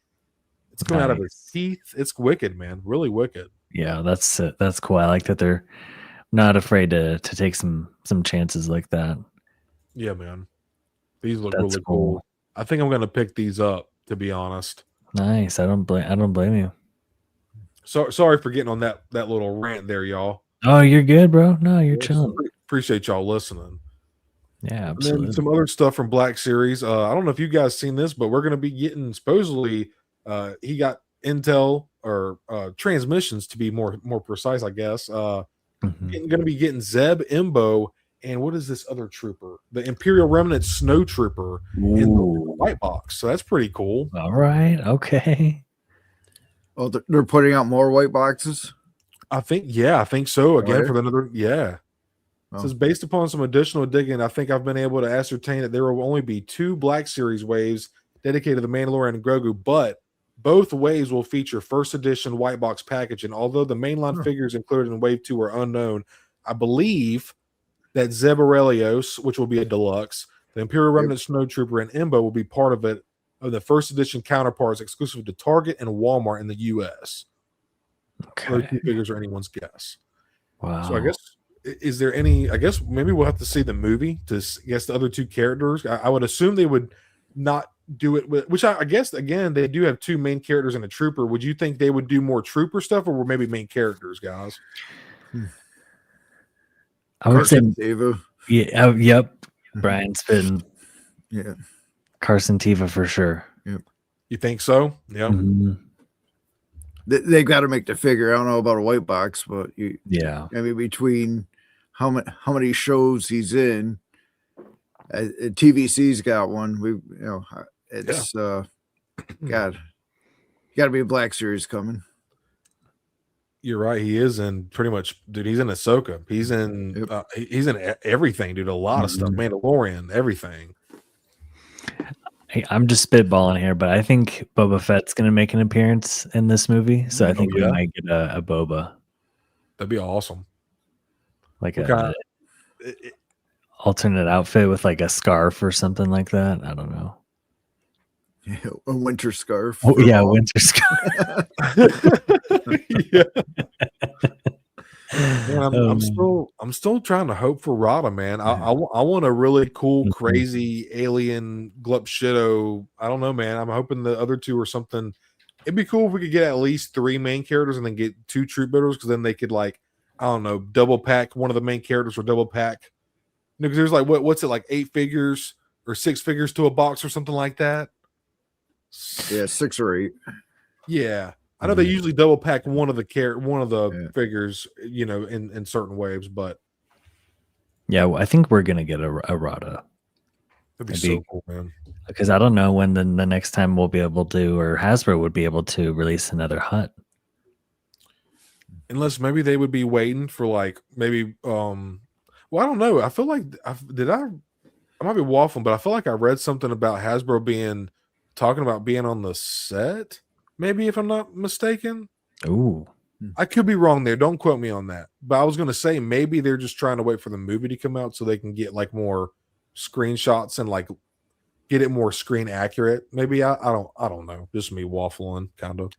it's coming out of his teeth. It's wicked, man. Really wicked. Yeah, that's cool. I like that they're not afraid to take some chances like that. Yeah, man. These look really cool. I think I'm gonna pick these up, to be honest. Nice. I don't blame you. So sorry for getting on that little rant there, y'all. Oh, you're good, bro. No, you're chilling. Appreciate y'all listening. Yeah, absolutely. And then some other stuff from Black Series. I don't know if you guys seen this, but we're gonna be getting supposedly he got intel or transmissions, to be more precise, I guess. Gonna be getting Zeb, Imbo, and what is this other trooper? The Imperial Remnant Snow Trooper in the white box. So that's pretty cool. All right. Okay. Oh, they're putting out more white boxes? I think so. Again, for another, yeah. It says, based upon some additional digging, I think I've been able to ascertain that there will only be 2 Black Series waves dedicated to the Mandalorian and Grogu, but both waves will feature first edition white box packaging. Although the mainline figures included in Wave 2 are unknown, I believe that Zeb Aurelios, which will be a deluxe, the Imperial Remnant Snow Trooper, and Imbo will be part of it, of the first edition counterparts exclusive to Target and Walmart in the U.S. Okay. Those 2 figures are anyone's guess. Wow. So I guess, is there any, I guess maybe we'll have to see the movie to guess the other 2 characters. I would assume they would not do it with, which I guess, again, they do have 2 main characters and a trooper. Would you think they would do more trooper stuff, or maybe main characters, guys? I would say Teva. Yeah. Yep. Brian's been. Yeah. Carson Teva for sure. Yep. You think so? Yeah. They got to make the figure. I don't know about a white box, but I mean, between how many shows he's in, TVC's got one. It's God, got to be a Black Series coming. You're right. He is in pretty much, dude. He's in Ahsoka. He's in he's in everything, dude. A lot of stuff. Mandalorian, everything. Hey, I'm just spitballing here, but I think Boba Fett's going to make an appearance in this movie, so I think we might get a Boba. That'd be awesome. Like a alternate outfit with like a scarf or something like that. I don't know. Yeah, a winter scarf. Oh yeah, winter scarf. Yeah. Man, I'm still trying to hope for Rada, man. I want a really cool, crazy alien Glup Shido. I don't know, man. I'm hoping the other 2 or something. It'd be cool if we could get at least 3 main characters and then get 2 troop builders, because then they could, like, I don't know, double pack one of the main characters, or double pack. Because there's like what's it, like 8 figures or 6 figures to a box or something like that. Yeah, 6 or 8. Yeah, I know they usually double pack one of the figures, in certain waves, but yeah, well, I think we're gonna get a Rada. That'd be so cool, man. Because I don't know when the next time we'll be able to, or Hasbro would be able to release another Hutt. Unless maybe they would be waiting for like maybe well, I don't know. I feel like I might be waffling, but I feel like I read something about Hasbro talking about being on the set. Maybe if I'm not mistaken. Ooh. I could be wrong there. Don't quote me on that. But I was going to say maybe they're just trying to wait for the movie to come out so they can get like more screenshots and like get it more screen accurate. Maybe I don't know. Just me waffling kind of.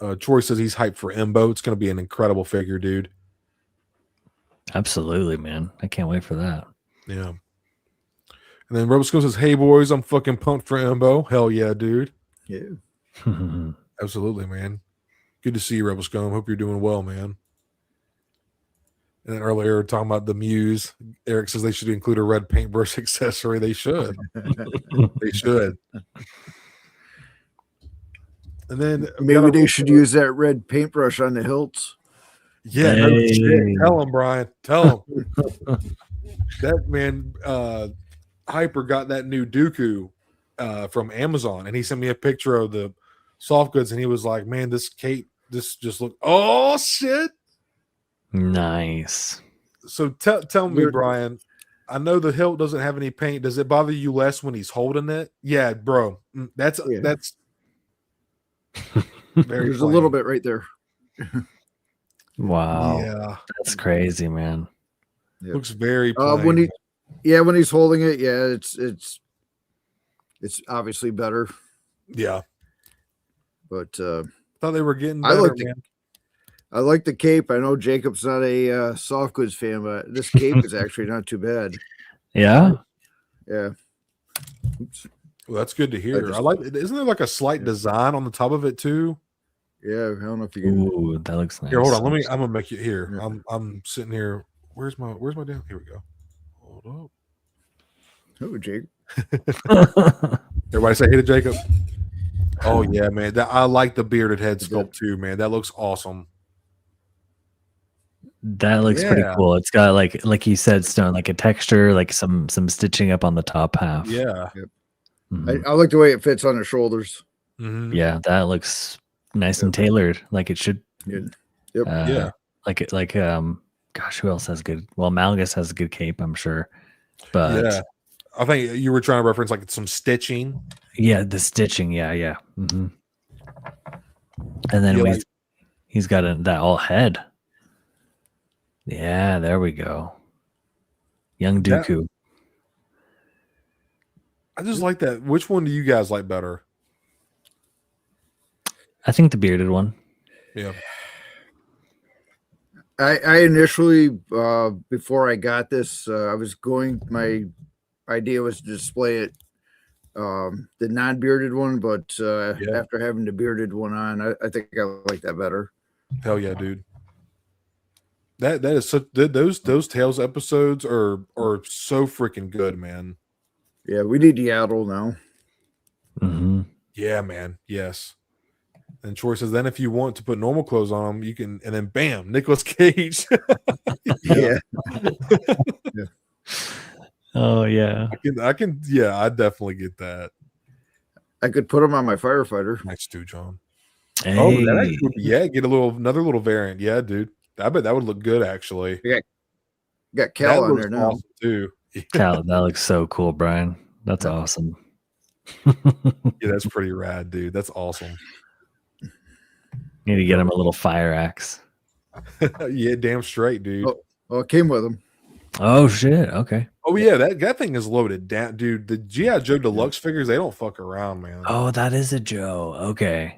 Yeah. Troy says he's hyped for Embo. It's going to be an incredible figure, dude. Absolutely, man. I can't wait for that. Yeah. And then RebelScum says, "Hey boys, I'm fucking pumped for Embo." Hell yeah, dude. Yeah. Absolutely, man. Good to see you, RebelScum. Hope you're doing well, man. And then earlier, talking about the Muse, Eric says they should include a red paintbrush accessory. They should. They should. And then maybe they should use that red paintbrush on the hilts. Yeah, no shit. Tell him, Brian. Tell him. That man, Hyper got that new Dooku from Amazon, and he sent me a picture of the soft goods, and he was like, "Man, this cape, this just look. Oh shit, nice." So tell me, Brian. I know the hilt doesn't have any paint. Does it bother you less when he's holding it? Yeah, bro. That's very. There's a little bit right there. Wow. Yeah, that's crazy, man. Yep. Looks very plain. When he's holding it, yeah, it's obviously better. Yeah. But thought they were getting better, man. I like the cape. I know Jacob's not a soft goods fan, but this cape is actually not too bad. Yeah. Yeah. Oops. Well, that's good to hear. I like it. Isn't there like a slight design on the top of it too? Yeah, I don't know if you can. Ooh, that looks nice. Here, hold on. I'm gonna make it here. Yeah. I'm sitting here. Where's my damn? Here we go. Hold up. Oh, Jake. Everybody say hey to Jacob. Oh yeah, man. I like the bearded head sculpt too, man. That looks awesome. That looks pretty cool. It's got like you said, Stone, like a texture, like some stitching up on the top half. Yeah. Yep. Mm-hmm. I like the way it fits on the shoulders. Mm-hmm. Yeah, that looks nice and tailored, like it should. Yep. Yeah. Gosh, who else has good? Well, Malgus has a good cape, I'm sure. But yeah, I think you were trying to reference like some stitching. Yeah, the stitching. Yeah. Mm-hmm. And then he's got that all head. Yeah, there we go. Young Dooku. I just like that. Which one do you guys like better? I think the bearded one. Yeah. I initially, before I got this, my idea was to display it, the non-bearded one, but after having the bearded one on, I think I like that better. Hell yeah, dude. That is such, those Tales episodes are so freaking good, man. Yeah, we need Yaddle now. Mm-hmm. Yeah, man. Yes. And Troy says, then if you want to put normal clothes on them, you can, and then bam, Nicolas Cage. Yeah. Yeah. Oh yeah. I can. Yeah, I definitely get that. I could put them on my firefighter. Nice too, John. Hey. Oh, that actually would be, get another little variant. Yeah, dude. I bet that would look good actually. Yeah. Got Cal on there now awesome too. Cal, that looks so cool, Brian. That's awesome. Yeah, that's pretty rad, dude. That's awesome. Need to get him a little fire axe. Yeah, damn straight, dude. Oh, it came with him. Oh shit. Okay. Oh yeah, that thing is loaded down, dude. The G.I. Joe Deluxe figures, they don't fuck around, man. Oh, that is a Joe. Okay.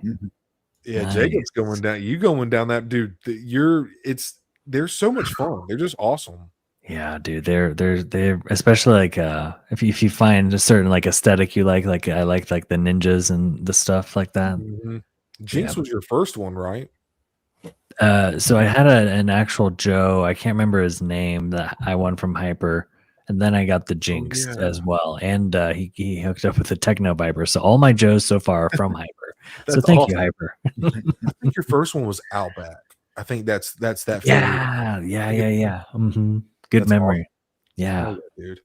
Yeah, nice. Jacob's going down. You going down that, dude. They're so much fun. They're just awesome. Yeah, dude. They're especially like if you find a certain like aesthetic you like I like the ninjas and the stuff like that. Mm-hmm. Jinx was your first one, right? So I had an actual Joe. I can't remember his name that I won from Hyper, and then I got the Jinx as well. And he hooked up with the Techno Viper. So all my Joes so far are from Hyper. So thank you, Hyper. I think your first one was Outback. I think that's that. Yeah. Mm-hmm. Good memory. Awesome. Yeah, dude.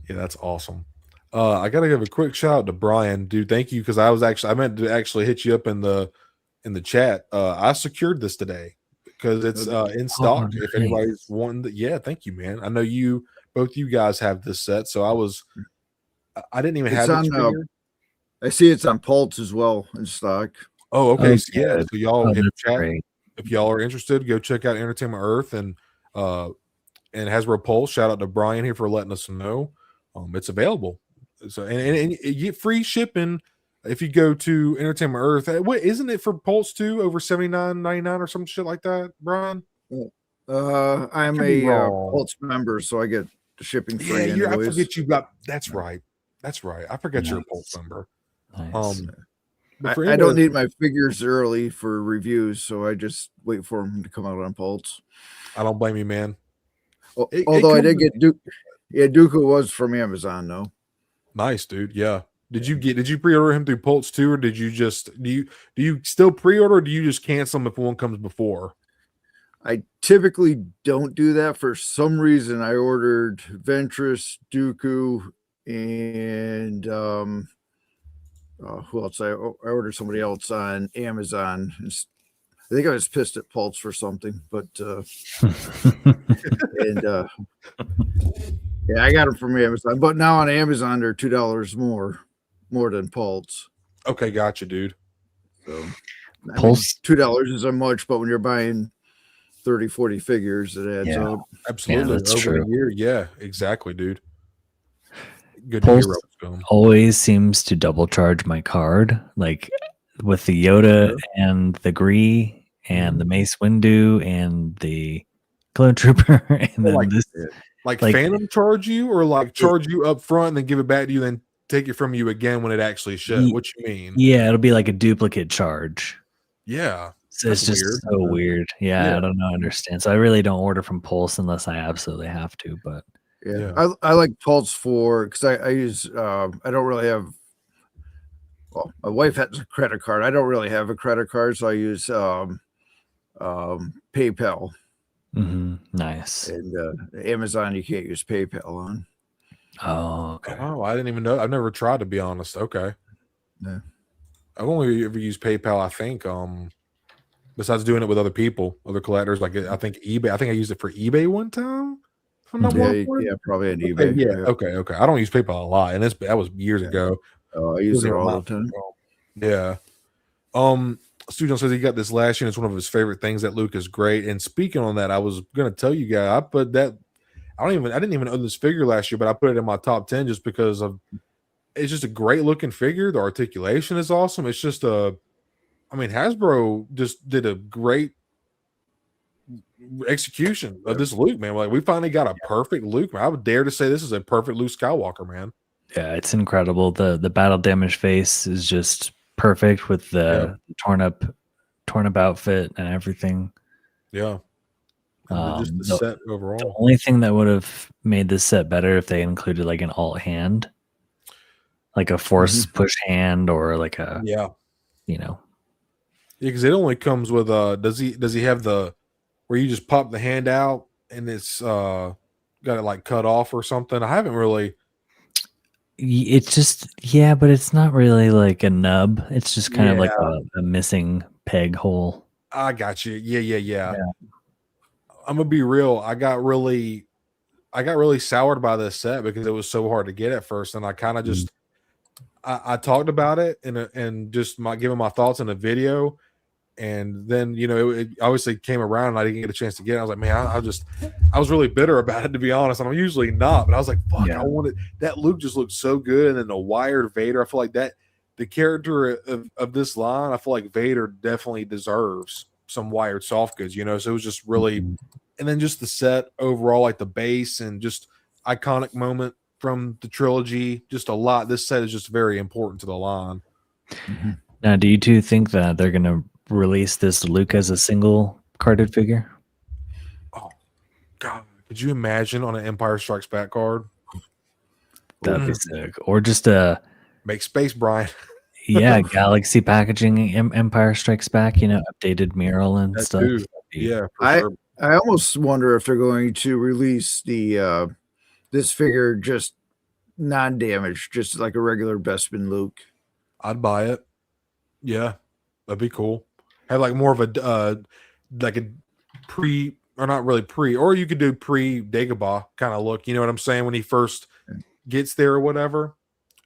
Yeah, that's awesome. I gotta give a quick shout out to Brian, dude. Thank you, because I meant to actually hit you up in the chat. I secured this today because it's in stock. If anybody's wanting, thank you, man. I know you both you guys have this set, so I didn't even have this figure. I see it's on Pulse as well in stock. Oh, okay. So, yeah. good. So y'all Oh, hit that's chat. great. If y'all are interested, go check out Entertainment Earth and Hasbro Pulse. Shout out to Brian here for letting us know. It's available. So and you get free shipping if you go to Entertainment Earth. What isn't it for Pulse too? Over $79.99 or some shit like that, Brian? I'm a Pulse member, so I get the shipping free. Yeah, I forget you got. That's right. I forget you're a Pulse member. Nice. I don't need my figures early for reviews, so I just wait for them to come out on Pulse. I don't blame you, man. Although I did get Duke. Yeah, Dooku was from Amazon, though. Nice, dude. Yeah. Did you pre-order him through Pulse too, or did you just do you still pre-order, or do you just cancel them if one comes before? I typically don't do that. For some reason, I ordered Ventress, Dooku, and who else? I ordered somebody else on Amazon. I think I was pissed at Pulse for something, but and yeah, I got them from Amazon. But now on Amazon, they're $2 more than Pulse. Okay, gotcha, dude. So Pulse $2 isn't much, but when you're buying 30, 40 figures, it adds up. Absolutely. Yeah, that's over true. a year. Yeah, exactly, dude. Good Pulse to hear. always seems to double charge my card, like with the Yoda and the Gree and the Mace Windu and the Clone Trooper, and then like Phantom charge you, or like charge you up front and then give it back to you, then take it from you again when it actually ships. What you mean? Yeah, it'll be like a duplicate charge. Yeah. So it's just weird. so weird. Yeah, I don't know, understand. So I really don't order from Pulse unless I absolutely have to. But I like Pulse for because I use I don't really have. Well, my wife has a credit card. I don't really have a credit card, so I use PayPal. Nice. And Amazon, you can't use PayPal on. Oh, okay. Oh, I didn't even know. I've never tried, to be honest. Okay. Yeah. I've only ever used PayPal, I think. Besides doing it with other people, other collectors, like I think eBay. I think I used it for eBay one time. Yeah, probably on eBay. Yeah. Okay. I don't use PayPal a lot, and that was years ago. Oh, I use it all the time. Yeah. Student says he got this last year. It's one of his favorite things. That Luke is great. And speaking on that, I was going to tell you guys, I put that. I didn't even own this figure last year, but I put it in my top 10 just because it's just a great looking figure. The articulation is awesome. It's just Hasbro just did a great execution of this Luke, man. Like, we finally got a perfect Luke, man. I would dare to say this is a perfect Luke Skywalker, man. Yeah, it's incredible. The battle damage face is just perfect with the torn up outfit and everything. Yeah. Just the set overall. The only thing that would have made this set better if they included like an alt hand, like a force push hand, or like a because it only comes with does he have the where you just pop the hand out and it's got it like cut off or something? I haven't really. It's just but it's not really like a nub. It's just kind of like a missing peg hole. I got you. Yeah. I'm gonna be real. I got really soured by this set because it was so hard to get at first, and I kind of just I talked about it and just giving my thoughts in a video, and then it obviously came around and I didn't get a chance to get it. I was like, man, I was really bitter about it, to be honest. And I'm usually not, but I was like, fuck, I wanted that. Luke just looked so good, and then the wired Vader. I feel like that the character of this line. I feel like Vader definitely deserves some wired soft goods, so it was just really, and then just the set overall, like the base and just iconic moment from the trilogy, just a lot. This set is just very important to the line. Now, do you two think that they're going to release this Luke as a single carded figure? Oh God, could you imagine on an Empire Strikes Back card? That'd be sick. Or just make space, Brian. Yeah, Galaxy packaging, Empire Strikes Back, updated mural and stuff. Too. Yeah, I almost wonder if they're going to release the this figure just non-damaged, just like a regular Bespin Luke. I'd buy it. Yeah, that'd be cool. Have like more of a like a or not really pre, or you could do pre-Dagobah kind of look. You know what I'm saying? When he first gets there or whatever.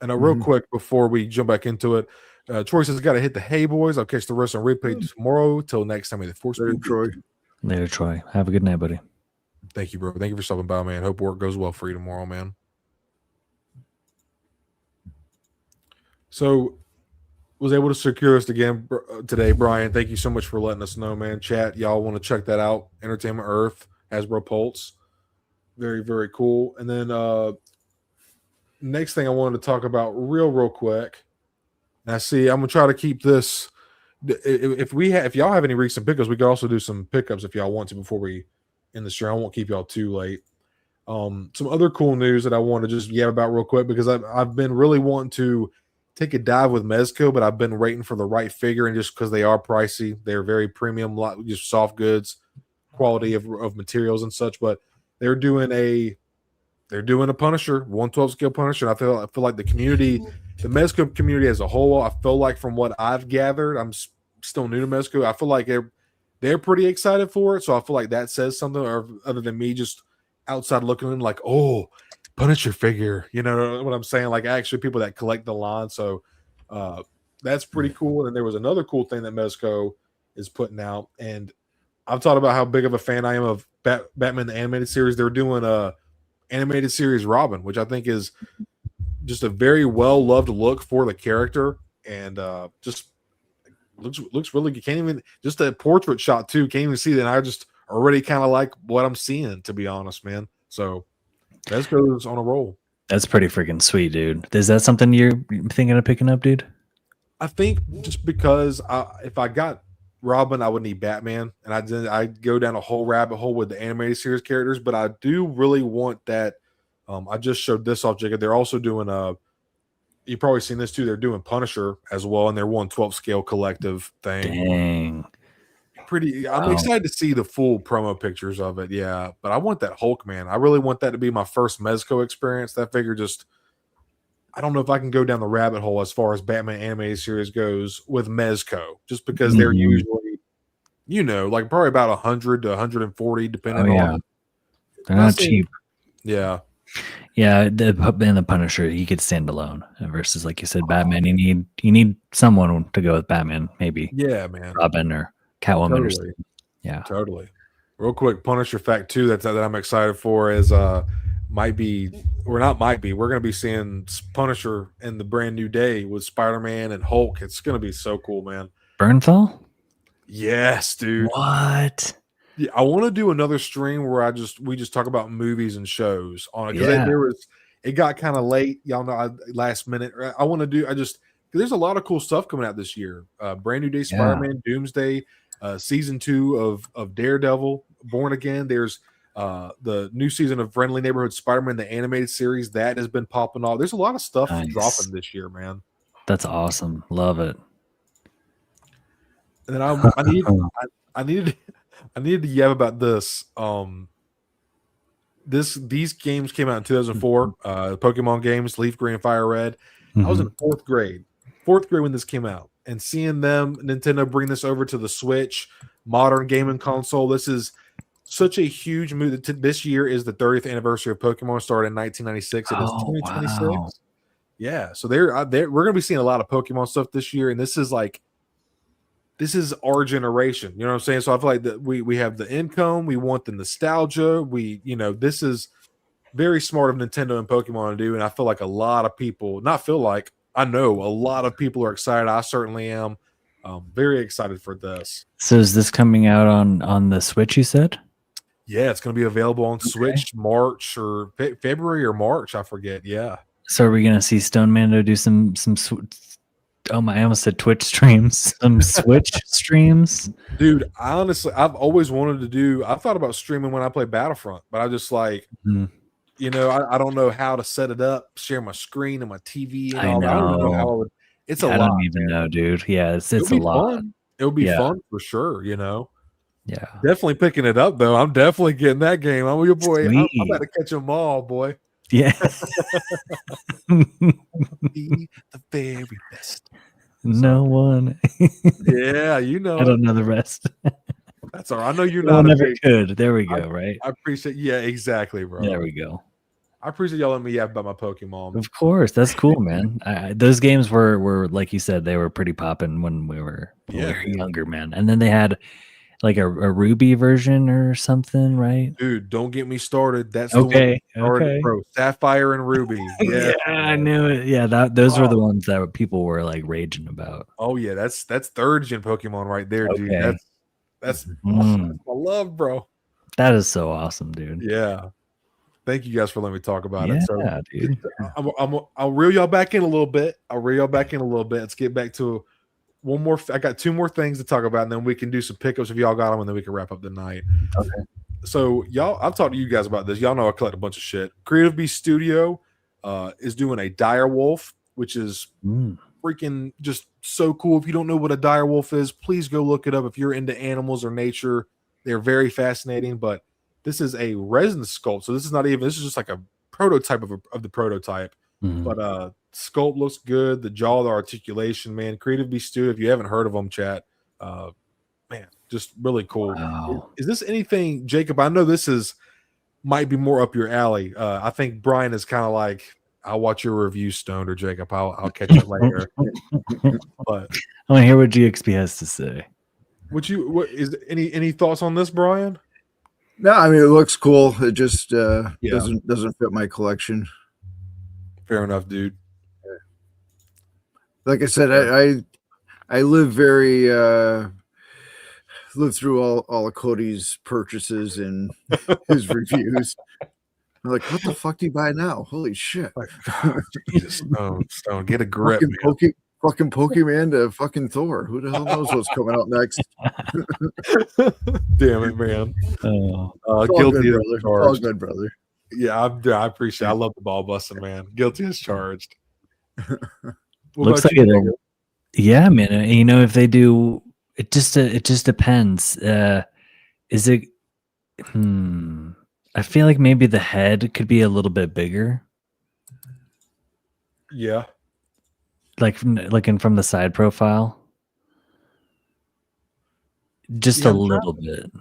And real quick before we jump back into it, Troy says, "Got to hit the hay, boys. I'll catch the rest on replay tomorrow. Till next time, may the force be Troy. Later, Troy. Have a good night, buddy." Thank you, bro. Thank you for stopping by, man. Hope work goes well for you tomorrow, man. So, was able to secure us again today, Brian. Thank you so much for letting us know, man. Chat, y'all want to check that out? Entertainment Earth, Hasbro Pulse, very, very cool. And then next thing I wanted to talk about real quick. And I see I'm gonna try to keep this. If y'all have any recent pickups, we could also do some pickups if y'all want to before we end the stream. I won't keep y'all too late. Some other cool news that I want to just yab about real quick, because I've been really wanting to take a dive with Mezco, but I've been waiting for the right figure, and just because they are pricey, they're very premium, just soft goods, quality of materials and such. But they're doing a Punisher, 112 scale Punisher. And I feel like the community, the Mezco community as a whole, I feel like from what I've gathered, I'm still new to Mezco, I feel like they're pretty excited for it. So I feel like that says something, or other than me just outside looking in like, oh, Punisher figure, you know what I'm saying? Like actually people that collect the line. So that's pretty cool. And there was another cool thing that Mezco is putting out, and I've talked about how big of a fan I am of Batman the Animated Series. They're doing a animated series Robin, which I think is just a very well loved look for the character, and just looks really good. Can't even, just a portrait shot too, can't even see that. I just already kind of like what I'm seeing, to be honest, man. So Mezco's on a roll. That's pretty freaking sweet, dude. Is that something you're thinking of picking up, dude? I think just because if I got Robin, I would need Batman, and I'd go down a whole rabbit hole with the animated series characters. But I do really want that. I just showed this off, Jacob. They're also doing you've probably seen this too. They're doing Punisher as well, and their 112 scale collective thing. Dang. I'm excited to see the full promo pictures of it. Yeah, but I want that Hulk, man. I really want that to be my first Mezco experience. That figure just, I don't know if I can go down the rabbit hole as far as Batman animated series goes with Mezco, just because they're usually, like probably about 100 to 140, depending on. They're not cheap. Yeah. Yeah, the Punisher, he could stand alone versus, like you said, Batman. You need someone to go with Batman, maybe. Yeah, man. Robin or Catwoman. Totally. Yeah, totally. Real quick, Punisher fact too that I'm excited for is we're going to be seeing Punisher in the brand new day with Spider-Man and Hulk. It's going to be so cool, man. Bernthal? Yes, dude. What? Yeah, I want to do another stream where we just talk about movies and shows on it, because it got kind of late, y'all know. Last minute, I want to do. There's a lot of cool stuff coming out this year. Brand new day, Spider-Man, Doomsday, season 2 of Daredevil, Born Again. There's the new season of Friendly Neighborhood Spider-Man, the animated series that has been popping off. There's a lot of stuff dropping this year, man. That's awesome. Love it. And then I needed to yell about this. These games came out in 2004. Pokemon games, Leaf Green and Fire Red. I was in 4th grade when this came out, and seeing Nintendo bring this over to the Switch, modern gaming console. This is such a huge move. This year is the 30th anniversary of Pokemon. Started in 1996. It is 2026. Wow. Yeah, so we're going to be seeing a lot of Pokemon stuff this year, and this is our generation. You know what I'm saying? So I feel like that we have the income, we want the nostalgia. This is very smart of Nintendo and Pokemon to do, and I feel like a lot of people, I know a lot of people are excited. I certainly am. Very excited for this. So is this coming out on the Switch, you said? Yeah, it's going to be available on Switch March or February or March, I forget. Yeah. So are we going to see Stone Mando do some I almost said Twitch streams, some Switch streams? Dude, I've always wanted to I thought about streaming when I play Battlefront, but I just I don't know how to set it up, share my screen and my TV and all that. I don't know how I would. It's a lot. I don't even know, dude. Yeah, it's a lot. Fun. It'll be fun for sure, Yeah. Definitely picking it up, though. I'm definitely getting that game. I'm your boy. I'm about to catch them all, boy. Yeah. Be the very best. No one. Yeah, I don't know the rest. That's all right. I know you're No not one ever could. There we go. Right. I appreciate. Yeah, exactly, bro. There we go. I appreciate y'all letting me yap about my Pokemon. Of course, that's cool, man. Those games were like you said, they were pretty popping when we were younger, man. And then they had like a Ruby version or something, right? Dude, don't get me started. That's okay. The one started, bro. Sapphire and Ruby. Yeah, I knew it. Yeah, those were the ones that people were like raging about. Oh yeah, that's third gen Pokemon right there, dude. That's my love, bro. That is so awesome, dude. Yeah. Thank you guys for letting me talk about it. So, dude. I'll reel y'all back in a little bit. Let's get back to one more. I got two more things to talk about, and then we can do some pickups if y'all got them, and then we can wrap up the night. Okay. So, y'all, I've talked to you guys about this. Y'all know I collect a bunch of shit. Creative Beast Studio is doing a dire wolf, which is freaking just so cool. If you don't know what a dire wolf is, please go look it up. If you're into animals or nature, they're very fascinating. But this is a resin sculpt, so this is just like a prototype of the prototype. But sculpt looks good. The jaw, the articulation, man. Creative Beast Studio. If you haven't heard of them, chat, man, just really cool. Wow. Is this anything, Jacob? I know this might be more up your alley. I think Brian is kind of like, I'll watch your review, Stoned, or Jacob. I'll catch it later. But I want to hear what GXB has to say. What is any thoughts on this, Brian? No, I mean, it looks cool. It just doesn't fit my collection. Fair enough, dude. Like I said, I live through all of Cody's purchases and his reviews. I'm like, what the fuck do you buy now? Holy shit! Jesus, Stone, get a grip, fucking Pokemon to fucking Thor. Who the hell knows what's coming out next? Damn it, man. Guilty as charged. All good, brother. Yeah, I appreciate it. I love the ball busting, man. Guilty as charged. Looks like it. Yeah, man. You know, if they do, it just depends. Is it? I feel like maybe the head could be a little bit bigger. Yeah. Like looking from the side profile. Just a little bit.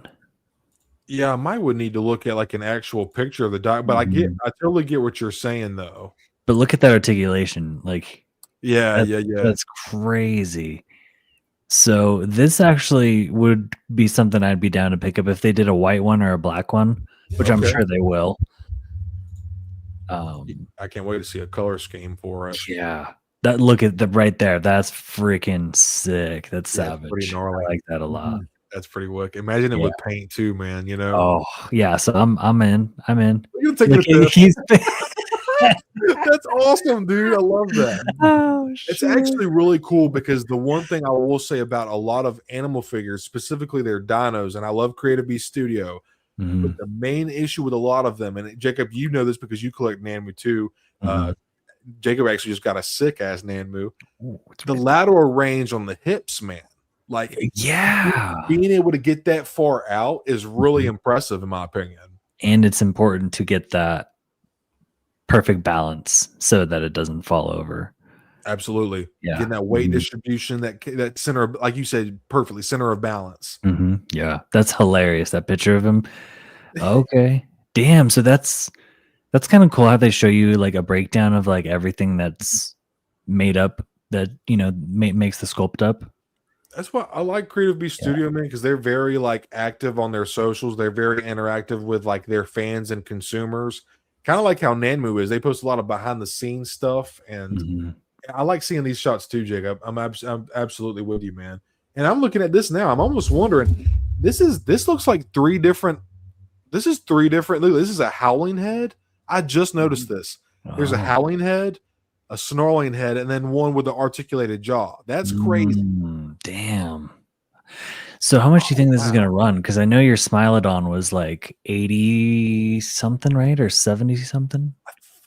Yeah, I would need to look at like an actual picture of the dog, but I totally get what you're saying though. But look at that articulation. Like yeah. That's crazy. So this actually would be something I'd be down to pick up if they did a white one or a black one, which I'm sure they will. I can't wait to see a color scheme for it. Yeah. That look at the right there. That's freaking sick. That's savage. Pretty gnarly. I like that a lot. That's pretty wicked. Imagine it with paint too, man. You know. Oh yeah. So I'm in. You're taking That's awesome, dude. I love that. Oh, it's actually really cool because the one thing I will say about a lot of animal figures, specifically their dinos, and I love Creative Beast Studio, but the main issue with a lot of them, and Jacob, you know this because you collect Nanmu too. Jacob actually just got a sick ass Nanmu. The lateral range on the hips, man. Like, being able to get that far out is really impressive, in my opinion. And it's important to get that perfect balance so that it doesn't fall over. Absolutely. Getting that weight distribution, that center, like you said, perfectly center of balance. Yeah, that's hilarious. That picture of him. Okay. Damn. So that's kind of cool how they show you like a breakdown of like everything that's made up that, you know, makes the sculpt up. That's why I like Creative Beast Studio, man, because they're very like active on their socials. They're very interactive with like their fans and consumers. Kind of like how Nanmu is. They post a lot of behind the scenes stuff, and I like seeing these shots too, Jacob. I'm absolutely with you, man. And I'm looking at this now. I'm almost wondering. This looks like three different. This is a howling head. I just noticed this. There's a howling head, a snarling head, and then one with the articulated jaw. That's crazy. Damn. So how much do you think this is going to run? Because I know your Smilodon was like 80 something, right? Or 70 something?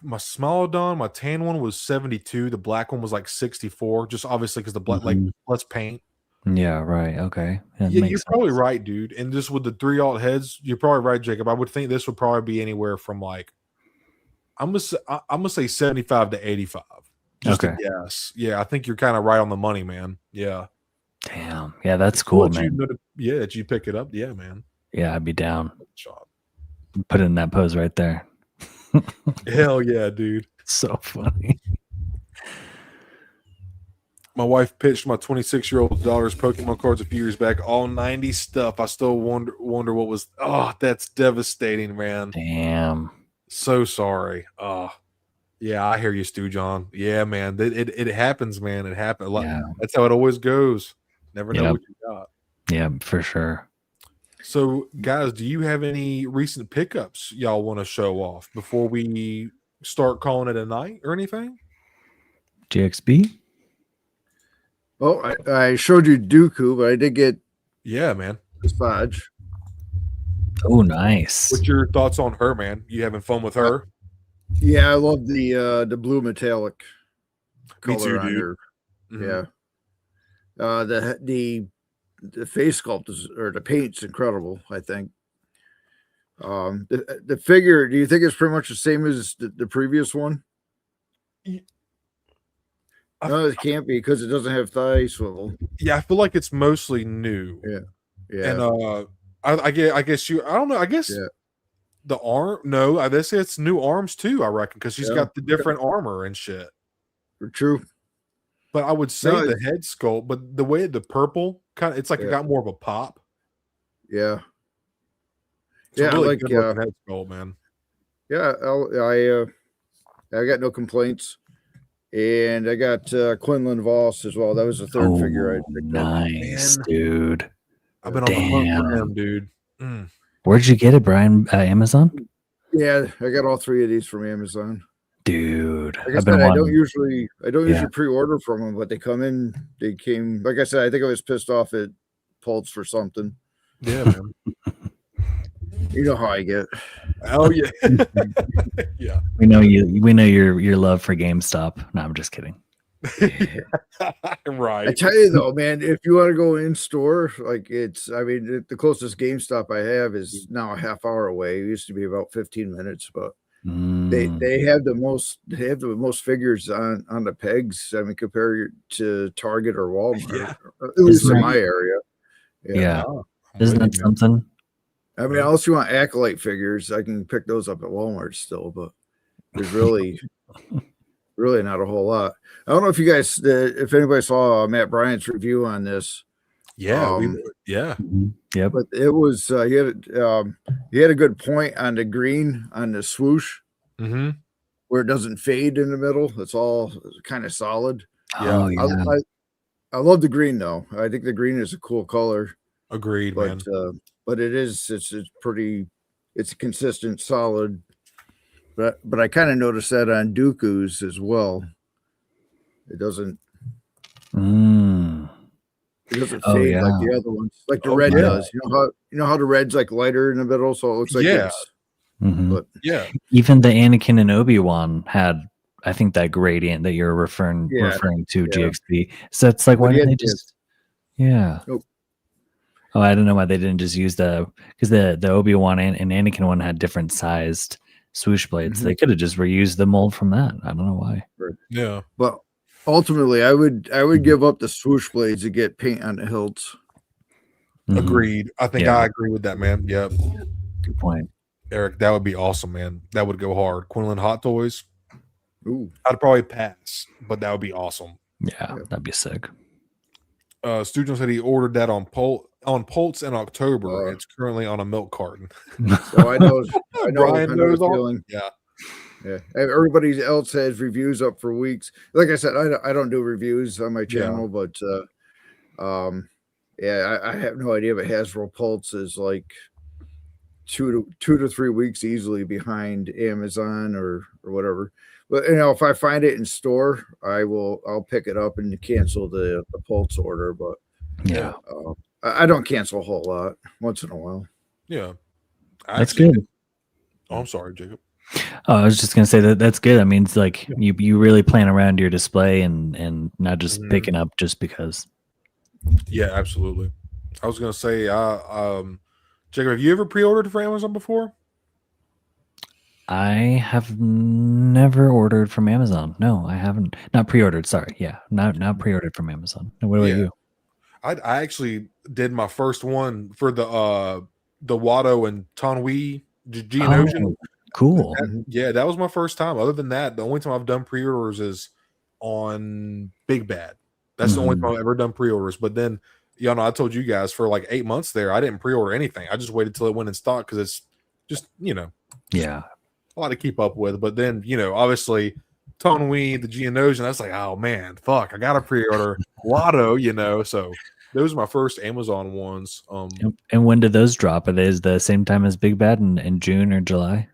My Smilodon, my tan one was 72. The black one was like 64. Just obviously because the black, like, let's paint. Yeah, right. Okay. You're probably right, dude. And just with the 3 alt heads, you're probably right, Jacob. I would think this would probably be anywhere from like, I'm gonna say 75 to 85. Just a guess. Yeah, I think you're kind of right on the money, man. Yeah. Damn. Damn. Yeah, that's cool, man. That you pick it up. Yeah, man. Yeah, I'd be down. Shot. Put it in that pose right there. Hell yeah, dude. So funny. My wife pitched my 26-year-old daughter's Pokemon cards a few years back. All 90s stuff. I still wonder what was. Oh, that's devastating, man. Damn. So sorry. Oh, yeah, I hear you, Stu John. Yeah, man. It happens, man. It happens. Yeah. That's how it always goes. Never know what you got. Yeah, for sure. So, guys, do you have any recent pickups y'all want to show off before we start calling it a night or anything? GXB? Well, I showed you Dooku, but I did get man. Spodge. Oh, nice. What's your thoughts on her, man? You having fun with her? Yeah, I love the blue metallic color. Me too, on dude. her. Mm-hmm. Yeah. The face sculpt or the paint's incredible, I think. The figure, do you think it's pretty much the same as the previous one? No, it can't be because it doesn't have thigh swivel. Yeah, I feel like it's mostly new. Yeah. And I guess the arm. No, I guess it's new arms too. I reckon because she's got the different armor and shit. True. But I would say the head sculpt, but the way the purple kind of, it's like it got more of a pop. Yeah. It's really like head sculpt, man. Yeah, I got no complaints. And I got Quinlan Voss as well. That was the third figure I picked up. Nice, dude. I've been on the hunt for him, dude. Where'd you get it, Brian? Amazon? Yeah, I got all three of these from Amazon. Dude, like I said, I don't usually pre-order from them, but they come in. They came. Like I said, I think I was pissed off at Pulse for something. Yeah, man. You know how I get. Oh yeah, yeah. We know you. We know your love for GameStop. No, I'm just kidding. Right. I tell you though, man, if you want to go in store, like the closest GameStop I have is now a half hour away. It used to be about 15 minutes, but they have the most figures on the pegs. I mean, compared to Target or Walmart, at least in my area. Yeah. Isn't that something? I mean, unless you want Acolyte figures, I can pick those up at Walmart still, but there's really not a whole lot. I don't know if you guys, if anybody saw Matt Bryant's review on this. Yeah, But it was he had a good point on the green on the swoosh, where it doesn't fade in the middle. It's all kind of solid. Oh, yeah. I love the green though. I think the green is a cool color. Agreed, but man. But it's consistent, solid. But I kind of noticed that on Dooku's as well. It doesn't. It doesn't fade like the other ones, like the red does. You know how the red's like lighter in the middle, so it looks like it's. But even the Anakin and Obi-Wan had, I think, that gradient that you're referring to, GXB. So it's like, why didn't they just? Yeah. Nope. Oh, I don't know why they didn't just use because the Obi-Wan and Anakin one had different sized swoosh blades. They could have just reused the mold from that. I don't know why. Yeah. Well, ultimately, I would give up the swoosh blades to get paint on the hilts. Agreed. I think I agree with that, man. Yep. Good point, Eric. That would be awesome, man. That would go hard. Quinlan Hot Toys. Ooh. I'd probably pass, but that would be awesome. Yeah, that'd be sick. Student said he ordered that on Pulse in October. It's currently on a milk carton. So I know Brian knows the feeling. Yeah. Everybody else has reviews up for weeks. Like I said, I don't do reviews on my channel, but I have no idea. But Hasbro Pulse is like 2 to 3 weeks easily behind Amazon or whatever. But if I find it in store, I'll pick it up and cancel the Pulse order. But I don't cancel a whole lot. Once in a while. Yeah, that's good. Oh, I'm sorry, Jacob. Oh, I was just gonna say that's good. I mean, it's like you really plan around your display and not just picking up just because. Yeah, absolutely. I was gonna say, Jacob, have you ever pre-ordered for Amazon before? I have never ordered from Amazon. No, I haven't. Not pre-ordered. Sorry. Yeah, not pre-ordered from Amazon. What about you? I actually did my first one for the Watto and Tonwi Geonosian. Cool. Yeah, that was my first time. Other than that, the only time I've done pre-orders is on Big Bad. That's the only time I've ever done pre-orders. But then, you know, I told you guys for like 8 months there, I didn't pre-order anything. I just waited till it went in stock because it's just, you know, yeah, a lot to keep up with. But then, you know, obviously Tonwi, the Geonosian, I was like, oh man, fuck, I got to pre-order Watto, you know. So those are my first Amazon ones. And when did those drop? Are they the same time as Big Bad in June or July?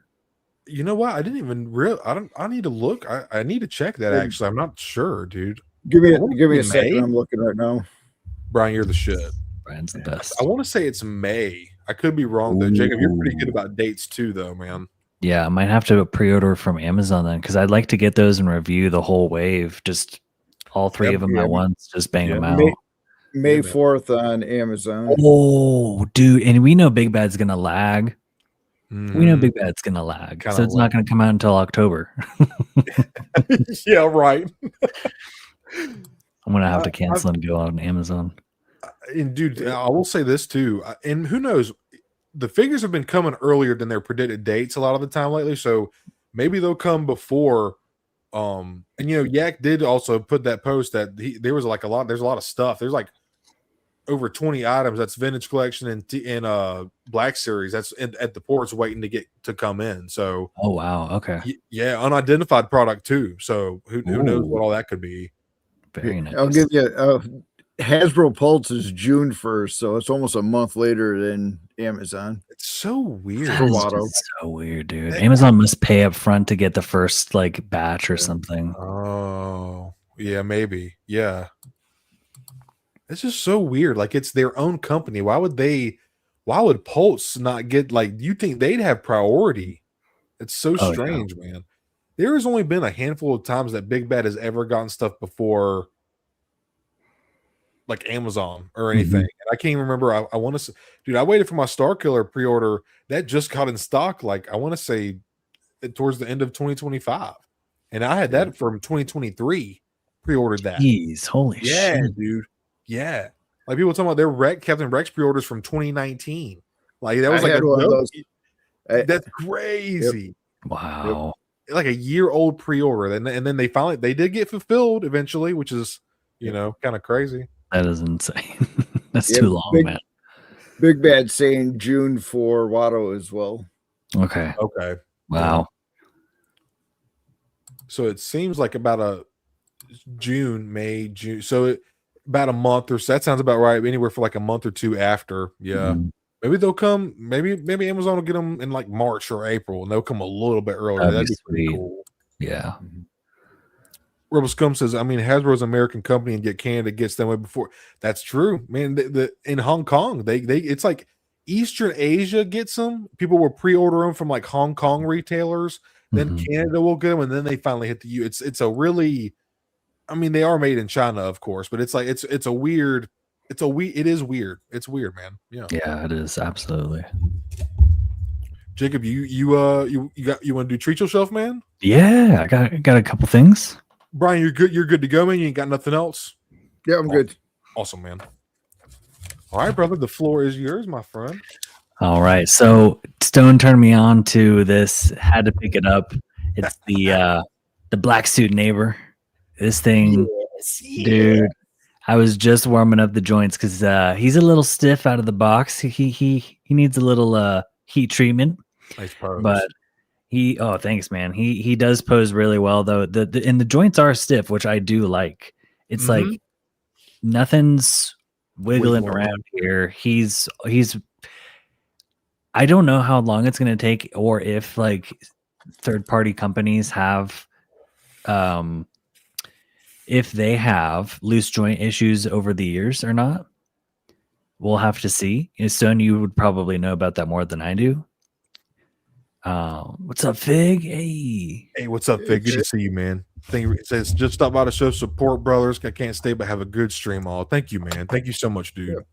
You know what? I didn't even I need to look. I need to check that actually. I'm not sure, dude. Give me a second. I'm looking right now. Brian, you're the shit. Brian's the best. I want to say it's May. I could be wrong though. Jacob, you're pretty good about dates too, though, man. Yeah, I might have to pre-order from Amazon then, because I'd like to get those and review the whole wave, just all three of them at once, just bang them out. May 4th on Amazon. Oh, dude, and we know Big Bad's gonna lag. We know Big Bad's gonna lag, so it's not gonna come out until October. Yeah, right. I'm gonna have to cancel and go on Amazon. And dude, I will say this too, and who knows, the figures have been coming earlier than their predicted dates a lot of the time lately, so maybe they'll come before. And you know, Yak did also put that post that there was like there's a lot of stuff. There's like over 20 items that's vintage collection and Black Series that's at the ports waiting to come in. So oh wow, okay, yeah, unidentified product too. So who knows what all that could be. Very nice. I'll give you Hasbro Pulse is June 1st, so it's almost a month later than Amazon. It's so weird. So weird, dude. Amazon must pay up front to get the first like batch or something. Oh, yeah, maybe. Yeah. It's just so weird. Like, it's their own company. Why would Pulse not get, like, you think they'd have priority? It's so strange, man. There has only been a handful of times that Big Bad has ever gotten stuff before, like, Amazon or anything. And I can't even remember. I want to, dude, I waited for my Star Killer pre-order. That just got in stock, like, I want to say towards the end of 2025. And I had that from 2023, pre-ordered that. Jeez, holy shit. Dude. Yeah, like people talking about their Captain Rex pre-orders from 2019. Like that was like one of those. That's crazy. Wow, like a year-old pre-order, and then they did get fulfilled eventually, which is kind of crazy. That is insane. That's too long, man. Big Bad saying June for Watto as well. Okay. Wow. So it seems like about a May, June. So about a month or so. That sounds about right. Anywhere for like a month or two after. Yeah. Maybe they'll come. Maybe Amazon will get them in like March or April, and they'll come a little bit earlier. That'd be pretty cool. Yeah. Rebel Scum says, I mean, Hasbro's an American company, and yet Canada gets them way before. That's true, man. In Hong Kong, they it's like Eastern Asia gets them. People will pre-order them from like Hong Kong retailers. Then Canada will get them, and then they finally hit the U. It's a really, I mean, they are made in China, of course, but it's like it is weird. It's weird. It's weird, man. Yeah. Yeah, it is absolutely. Jacob, you want to do treat yourself, man? Yeah, I got a couple things. Brian, you're good to go, man. You ain't got nothing else? Yeah, I'm good. Awesome, man. All right, brother. The floor is yours, my friend. All right. So Stone turned me on to this. Had to pick it up. It's the black suit neighbor. This thing, dude. I was just warming up the joints because he's a little stiff out of the box. He needs a little heat treatment. Nice pose. But thanks, man. He does pose really well though. And the joints are stiff, which I do like. It's like nothing's wiggling around here. He's I don't know how long it's going to take, or if like third-party companies have, if they have loose joint issues over the years or not. We'll have to see. Stone, you would probably know about that more than I do. What's up, Fig? Hey, what's up, Fig? Good to see you, man. It says just stop by to show support, brothers. I can't stay, but have a good stream. All. Thank you, man. Thank you so much, dude.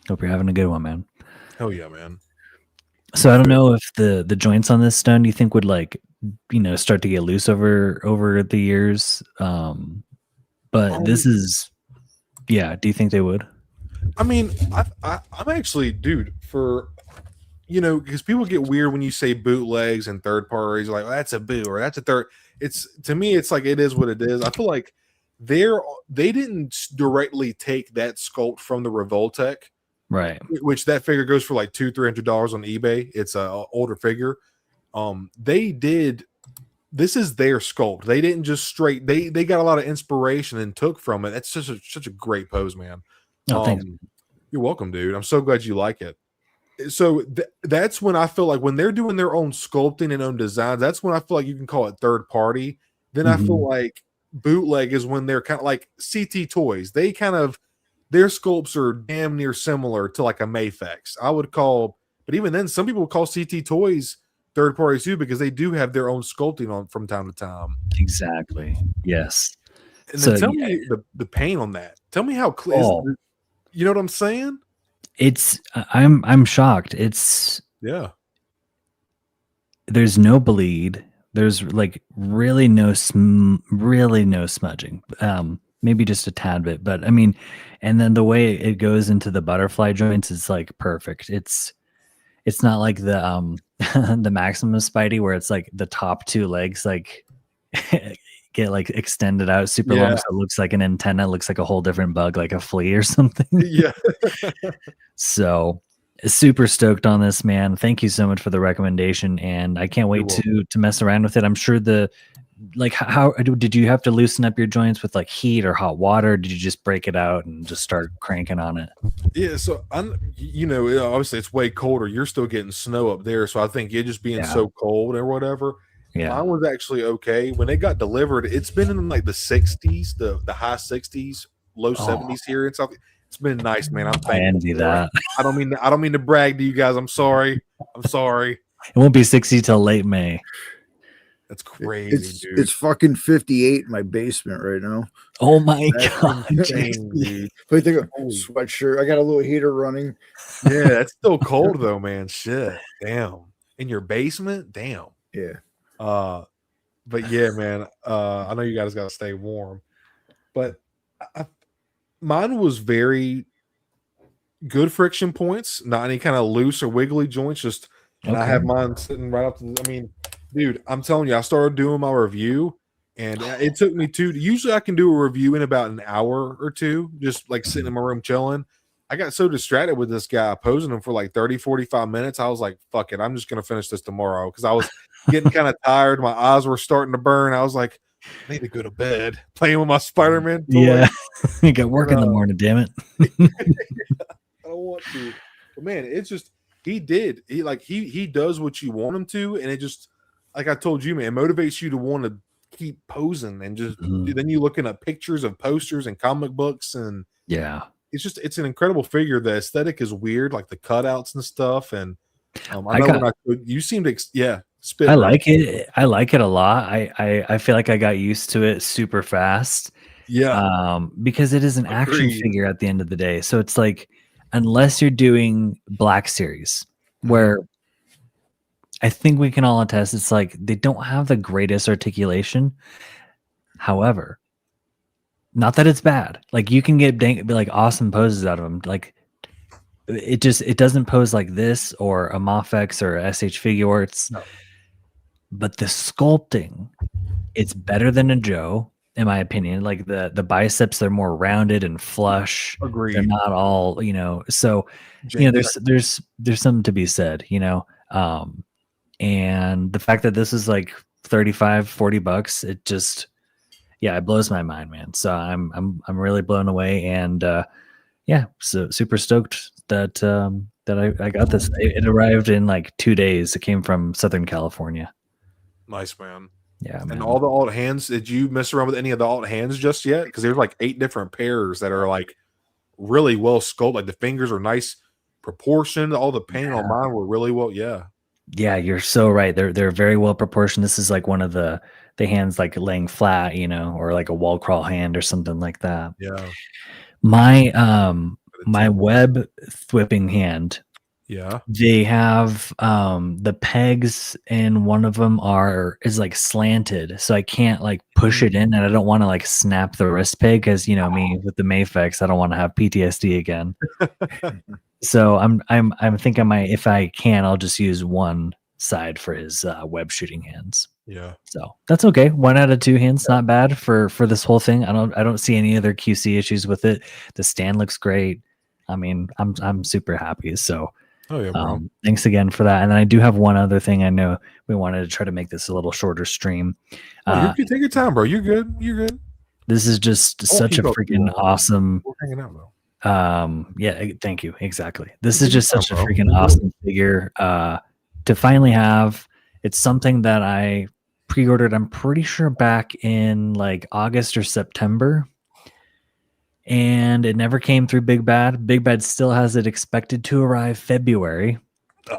Hope you're having a good one, man. Hell yeah, man. So I don't know if the joints on this Stone, do you think would like, start to get loose over the years? But this is, do you think they would? I mean, I'm actually, dude, for because people get weird when you say bootlegs and third parties, like that's a boot or that's a third. It's to me, it's like it is what it is. I feel like they didn't directly take that sculpt from the Revoltech, right? Which that figure goes for like $200-$300 on eBay. It's a older figure. They did. This is their sculpt. They didn't just straight. They got a lot of inspiration and took from it. That's such a great pose, man. Oh, thanks. You're welcome, dude. I'm so glad you like it. So that's when I feel like when they're doing their own sculpting and own designs, that's when I feel like you can call it third party. Then I feel like bootleg is when they're kind of like CT Toys. They kind of their sculpts are damn near similar to like a Mafex. I would call, but even then, some people would call CT Toys third party too because they do have their own sculpting on from time to time. Exactly. Yes. And then tell me the paint on that. Tell me how clear. You know what I'm saying? I'm shocked. There's no bleed. There's like really no smudging. Maybe just a tad bit, but I mean, and then the way it goes into the butterfly joints is like perfect. It's not like the the Maximus Spidey where it's like the top two legs like get like extended out super long, so it looks like an antenna, looks like a whole different bug, like a flea or something. Yeah. So super stoked on this, man. Thank you so much for the recommendation, and I can't wait to mess around with it. I'm sure how did you have to loosen up your joints with like heat or hot water? Did you just break it out and just start cranking on it? Yeah, so obviously it's way colder. You're still getting snow up there, so I think it just being so cold or whatever. Yeah, mine was actually okay when it got delivered. It's been in like the 60s, the high 60s, low 70s here and stuff. It's been nice, man. I envy that. I don't mean to brag to you guys. I'm sorry. It won't be 60 till late May. That's crazy, dude. It's fucking 58 in my basement right now. Oh my god, dude! But think of sweatshirt. I got a little heater running. Yeah, that's still cold though, man. Shit, damn. In your basement, damn. Yeah. But yeah, man. I know you guys got to stay warm, but mine was very good friction points, not any kind of loose or wiggly joints. Just and I have mine sitting right up to. I mean, dude, I'm telling you, I started doing my review, and it took me usually I can do a review in about an hour or two, just like sitting in my room chilling. I got so distracted with this guy posing him for like 30-45 minutes. I was like, fuck it, I'm just gonna finish this tomorrow because I was getting kind of tired. My eyes were starting to burn. I was like, I need to go to bed playing with my Spider-Man toy. Yeah. You got work in the morning, damn it. I don't want to. But man, it's just he does what you want him to, and it just like I told you, man, it motivates you to want to keep posing and just then you looking at pictures of posters and comic books and it's an incredible figure. The aesthetic is weird, like the cutouts and stuff. And you seem to spit. I like it. I like it a lot. I feel like I got used to it super fast. Yeah. Because it is an action figure at the end of the day. So it's like, unless you're doing Black Series, where I think we can all attest, it's like they don't have the greatest articulation. However, not that it's bad. Like you can get like awesome poses out of them. Like it doesn't pose like this or a Mafex or SH Figure Arts. No. But the sculpting, it's better than a Joe, in my opinion. Like the biceps, they're more rounded and flush. Agreed. They're not all, so there's something to be said, and the fact that this is like $35-$40, it just it blows my mind, man. So I'm really blown away, and so super stoked that I got this. It arrived in like 2 days. It came from Southern California. Nice, man. Yeah, man. And all the alt hands, did you mess around with any of the alt hands just yet? Because there's like 8 different pairs that are like really well sculpted. Like the fingers are nice proportioned. All the paint on mine were really well. Yeah, you're so right. They're very well proportioned. This is like one of the hands like laying flat, or like a wall crawl hand or something like that. Yeah. My web whipping hand Yeah. They have the pegs in one of them is like slanted, so I can't like push it in, and I don't want to like snap the wrist peg because you know me with the Mafex, I don't want to have PTSD again. So I'm thinking if I can, I'll just use one side for his web shooting hands. Yeah. So that's okay. 1 out of 2 hands, not bad for this whole thing. I don't see any other QC issues with it. The stand looks great. I mean, I'm super happy. So oh yeah, bro. Thanks again for that. And then I do have one other thing. I know we wanted to try to make this a little shorter stream. You can take your time, bro. You're good. You're good. This is just such a freaking awesome. We're hanging out though. Yeah, thank you. Exactly. This is just such a freaking awesome figure to finally have. It's something that I pre-ordered, I'm pretty sure back in like August or September. And it never came through Big Bad. Big Bad still has it expected to arrive February.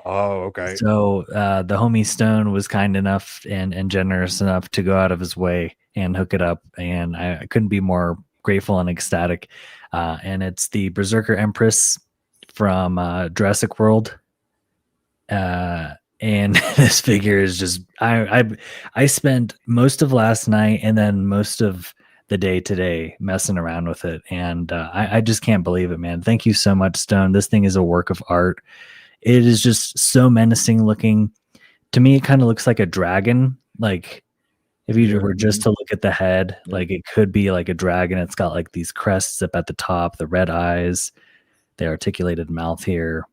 Oh, okay. So the homie Stone was kind enough and generous enough to go out of his way and hook it up. And I couldn't be more grateful and ecstatic. And it's the Berserker Empress from Jurassic World. And this figure is just I spent most of last night and then most of the day today messing around with it, and I just can't believe it, man. Thank you so much, Stone. This thing is a work of art. It is just so menacing looking. To me, it kind of looks like a dragon. Like if you were just to look at the head, like it could be like a dragon. It's got like these crests up at the top, the red eyes, the articulated mouth here.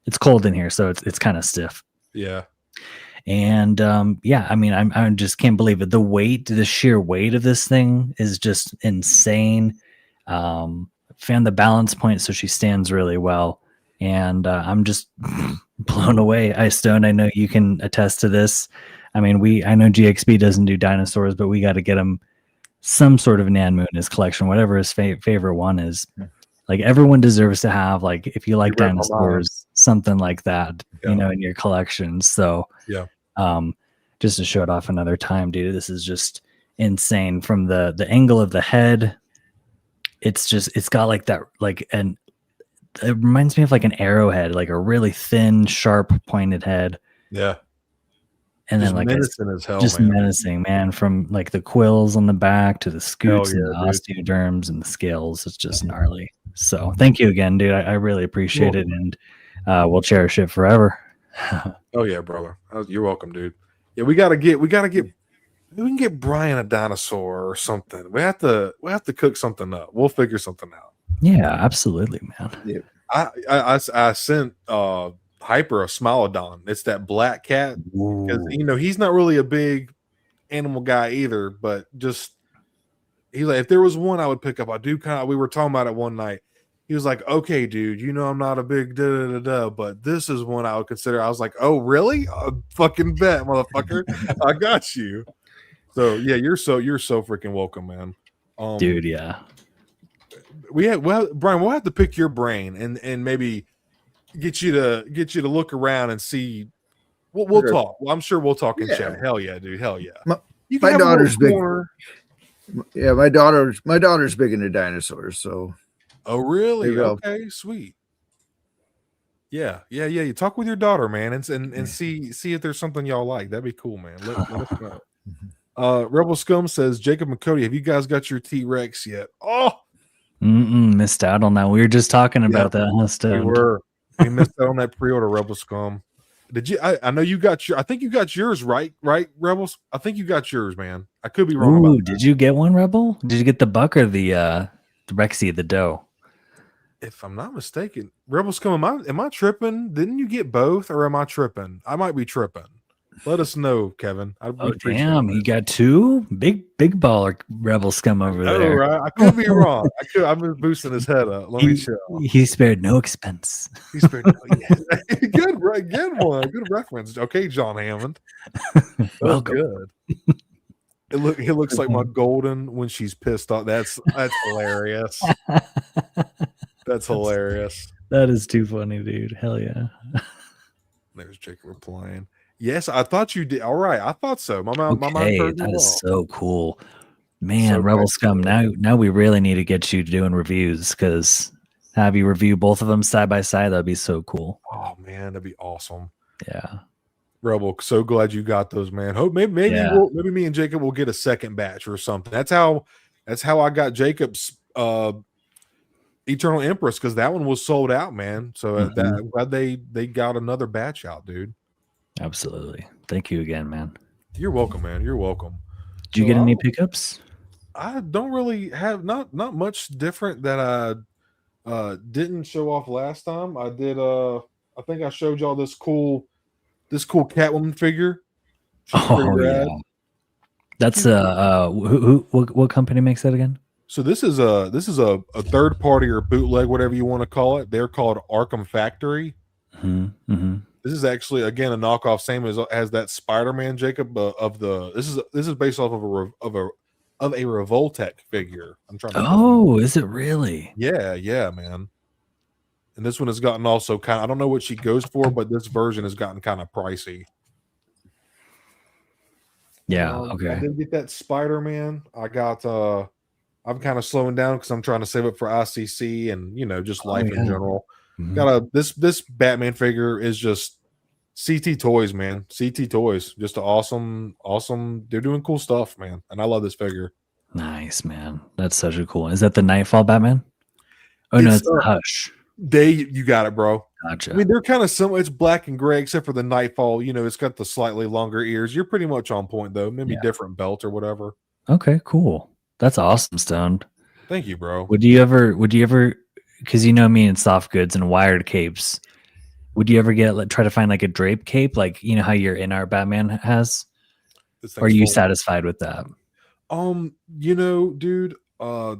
It's cold in here, so it's kind of stiff. Yeah. And yeah, I mean, I just can't believe it. The sheer weight of this thing is just insane. Found the balance point, so she stands really well. And I'm just blown away. Stone, I know you can attest to this. I mean, I know GXB doesn't do dinosaurs, but we got to get him some sort of Nanmu in his collection, whatever his favorite one is. Like everyone deserves to have, like, if you like dinosaurs, something like that, you know, in your collection. So yeah, just to show it off another time, dude, this is just insane. From the angle of the head, it's got like that, like it reminds me of like an arrowhead, like a really thin, sharp, pointed head. Yeah. And just then like menacing as hell, just man. Menacing, man, from like the quills on the back to the scoots and the osteoderms and the scales. It's just gnarly. So thank you again, dude. I really appreciate it, and we'll cherish it forever. Oh yeah, brother. You're welcome, dude. Yeah, we can get Brian a dinosaur or something. We have to cook something up. We'll figure something out. Yeah, absolutely, man. Yeah. I sent Hyper a Smilodon. It's that black cat, because you know he's not really a big animal guy either, but just he's like, if there was one I would pick up, I do kind of. We were talking about it one night. He was like, "Okay, dude, you know I'm not a big but this is one I would consider." I was like, "Oh, really? I fucking bet, motherfucker! I got you." So yeah, you're so freaking welcome, man. Dude, yeah. Brian, we'll have to pick your brain and maybe get you to look around and see. We'll talk. Well, I'm sure we'll talk in chat. Hell yeah, dude. Hell yeah. My daughter's big. Yeah, my daughter's big into dinosaurs. So. Oh really? Okay, sweet. Yeah. You talk with your daughter, man, and see if there's something y'all like. That'd be cool, man. Let us know. Rebel Scum says, Jacob and Cody, have you guys got your T-Rex yet? Oh, missed out on that. We were just talking about that. We missed out on that pre-order, Rebel Scum. Did you? I know you got your. I think you got yours, right, Rebels? I think you got yours, man. I could be wrong about that. Did you get one, Rebel? Did you get the buck or the Rexy, the doe? If I'm not mistaken, Rebel Scum, am I tripping? Didn't you get both, or am I tripping? I might be tripping. Let us know, Kevin. Damn, he got two big baller Rebel Scum over there. Right? I could be wrong. I'm just boosting his head up. Let me show. He spared no expense. He spared good one. Good reference. Okay, John Hammond. Welcome. Good. It looks like my golden when she's pissed off. That's hilarious. That's hilarious. That is too funny, dude. Hell yeah. There's Jacob replying. Yes, I thought you did. All right, I thought so. My mind heard that is so cool, man. So Rebel Scum. Now we really need to get you doing reviews, because have you review both of them side by side. That'd be so cool. Oh man, that'd be awesome. Yeah. Rebel, so glad you got those, man. Hope maybe maybe me and Jacob will get a second batch or something. That's how I got Jacob's Eternal Empress, because that one was sold out, man. So I'm glad they got another batch out, dude. Absolutely. Thank you again, man. You're welcome, man. You're welcome. Did you get any pickups? I don't really have not much different that I didn't show off last time. I did I think I showed y'all this cool Catwoman figure. She's pretty rad. That's what company makes that again? So this is a third party or bootleg, whatever you want to call it. They're called Arkham Factory. This is actually, again, a knockoff, same as that Spider-Man, Jacob, this is based off of a Revoltech figure. I'm trying to is it really? Yeah, man. And this one has gotten also kind of, I don't know what she goes for, but this version has gotten kind of pricey. Yeah, okay. I did get that Spider-Man. I got I'm kind of slowing down because I'm trying to save up for ICC and just life in general. Got this Batman figure is just CT Toys, man. CT Toys, just an awesome. They're doing cool stuff, man, and I love this figure. Nice, man. That's such a cool one. Is that the Nightfall Batman? Oh no, it's Hush. You got it, bro. Gotcha. I mean, they're kind of similar. It's black and gray, except for the Nightfall. It's got the slightly longer ears. You're pretty much on point, though. Maybe different belt or whatever. Okay, cool. That's awesome, Stoned. Thank you, bro. Would you ever, because me and soft goods and wired capes, would you ever try to find like a drape cape, like how your in-art Batman has? Or are you satisfied with that? Dude, I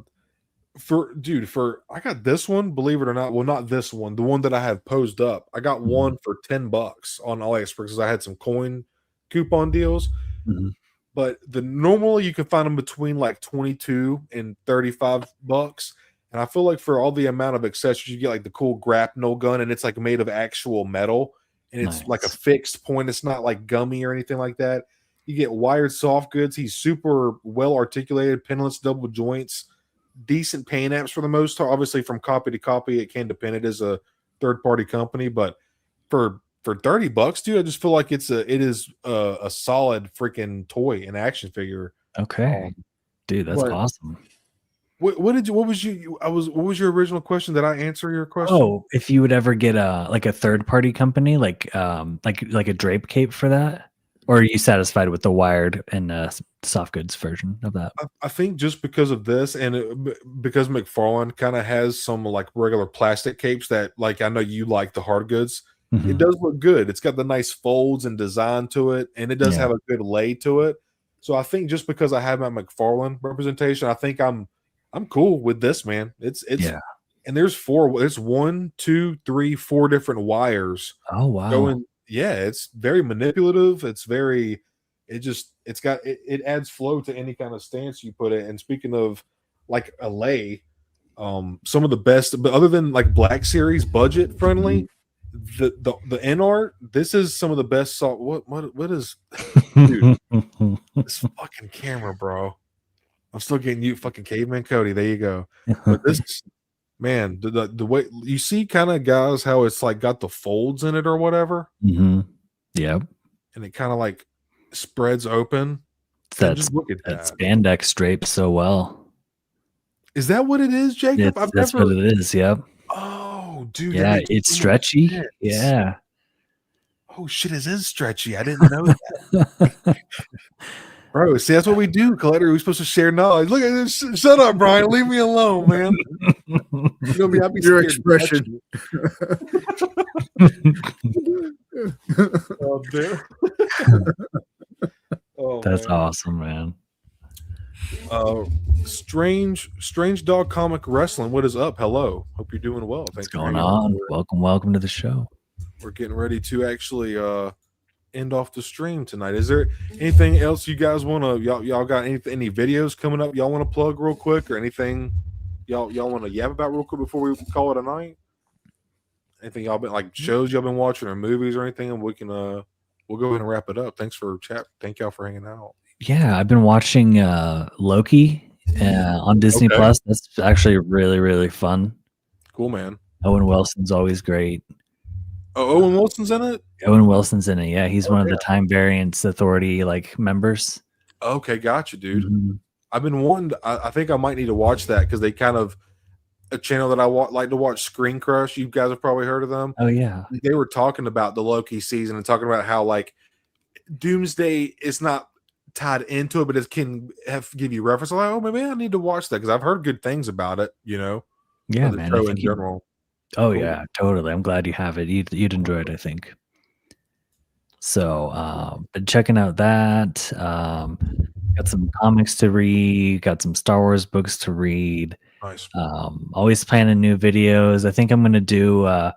got this one, believe it or not. Well, not this one, the one that I have posed up. I got one for $10 on AliExpress because I had some coin coupon deals. But normally you can find them between like $22 and $35. And I feel like for all the amount of accessories, you get like the cool grapnel gun, and it's like made of actual metal, and it's like a fixed point. It's not like gummy or anything like that. You get wired soft goods. He's super well articulated, pinless double joints, decent paint apps for the most part. Obviously, from copy to copy, it can depend. It is a third party company, but for $30, dude, I just feel like it is a solid freaking toy and action figure. Okay, dude, that's awesome. What was your original question? Did I answer your question? Oh, if you would ever get a third party company like a drape cape for that, or are you satisfied with the wired and soft goods version of that? I think just because of this, and because McFarlane kind of has some like regular plastic capes that, like, I know you like the hard goods. It does look good. It's got the nice folds and design to it, and it does have a good lay to it. So I think just because I have my McFarlane representation, I think I'm cool with this, man. It's and there's 4. It's 1, 2, 3, 4 different wires. Oh wow. It's very manipulative. It's very, it adds flow to any kind of stance you put it. And speaking of like a lay, some of the best, but other than like Black Series budget friendly, the N art, this is some of the best. What is, dude, this fucking camera, bro. I'm still getting you, fucking caveman Cody. There you go. But this, man, the way you see kind of guys, how it's like got the folds in it or whatever. Yep. And it kind of like spreads open. Just look at that spandex drape so well. Is that what it is, Jacob? That's what it is. Yep. Oh, dude. Yeah, it's stretchy. Yeah. Oh shit, it is stretchy. I didn't know that. Bro, see, that's what we do, Collector. We're supposed to share knowledge. Look at this. Shut up, Brian. Leave me alone, man. I'll be your expression. Oh, dude. That's awesome, man. Strange Dog Comic Wrestling. What is up? Hello. Hope you're doing well. What's going on? Welcome to the show. We're getting ready to actually end off the stream tonight. Is there anything else you guys want to y'all got any videos coming up y'all want to plug real quick, or anything y'all want to yap about real quick before we call it a night? Anything y'all been like shows y'all been watching or movies or anything, and we can we'll go ahead and wrap it up. Thanks for chat. Thank y'all for hanging out. Yeah, I've been watching Loki on Disney Plus. That's actually really, really fun. Cool, man. Owen Wilson's always great. Oh, Owen Wilson's in it? Owen Wilson's in it. Yeah, he's one of the Time Variance Authority members. Okay, gotcha, dude. Mm-hmm. I've been wanting. I think I might need to watch that because they kind of a channel that I like to watch, Screen Crush. You guys have probably heard of them. Oh yeah, they were talking about the Loki season and talking about how like Doomsday is not tied into it, but it can give you reference. Like, oh, maybe I need to watch that because I've heard good things about it. You know, yeah, the man. show in general. Oh yeah, totally. I'm glad you have it. You'd enjoy it, I think. So, been checking out that. Got some comics to read. Got some Star Wars books to read. Nice. Always planning new videos. I think I'm gonna do a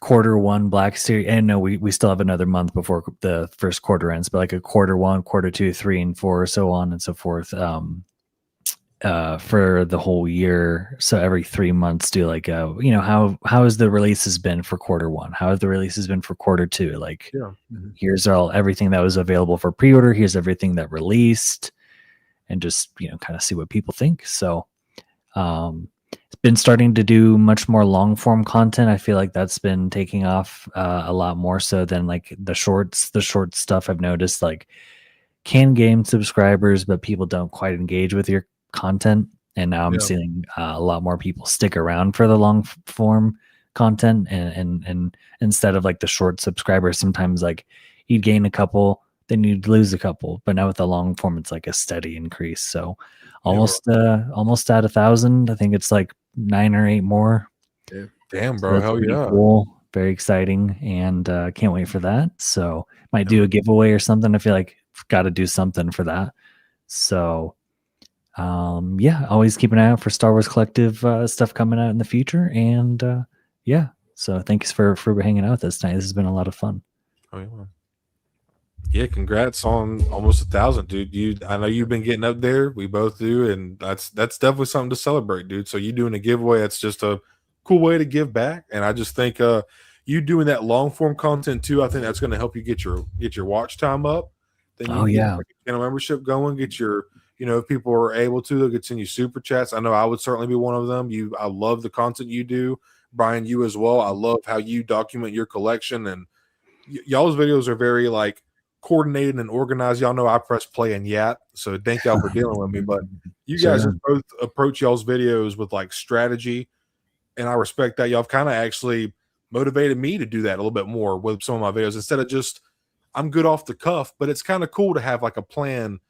Q1 Black Series. And no, we still have another month before the first quarter ends, but like a Q1, Q2, 3, and 4, so on and so forth. For the whole year. So every 3 months do like how has the releases been for Q1? How have the releases been for Q2? Like here's everything that was available for pre-order, here's everything that released, and just kind of see what people think. So it's been starting to do much more long form content. I feel like that's been taking off a lot more so than like the short stuff. I've noticed like can gain subscribers, but people don't quite engage with your content, and now I'm seeing a lot more people stick around for the long form content, and instead of like the short subscribers, sometimes like you'd gain a couple, then you'd lose a couple, but now with the long form it's like a steady increase. So almost at 1,000. I think it's like 9 or 8 more. Damn, bro. So hell yeah, cool. Very exciting, and can't wait for that. So might do a giveaway or something. I feel like I've got to do something for that. So always keep an eye out for Star Wars Collective stuff coming out in the future. And so thanks for hanging out with us tonight. This has been a lot of fun. Oh yeah, congrats on almost 1,000, dude. I know you've been getting up there. We both do, and that's definitely something to celebrate, dude. So you doing a giveaway, that's just a cool way to give back. And I just think you doing that long form content too, I think that's going to help you get your watch time up. Then you get like a channel membership going, get your if people are able to, they'll get send you super chats. I know I would certainly be one of them. I love the content you do, Brian. You as well. I love how you document your collection, and y'all's videos are very like coordinated and organized. Y'all know I press play and yap, so thank y'all for dealing with me. But you guys have both approach y'all's videos with like strategy, and I respect that. Y'all have kind of actually motivated me to do that a little bit more with some of my videos instead of just I'm good off the cuff. But it's kind of cool to have like a plan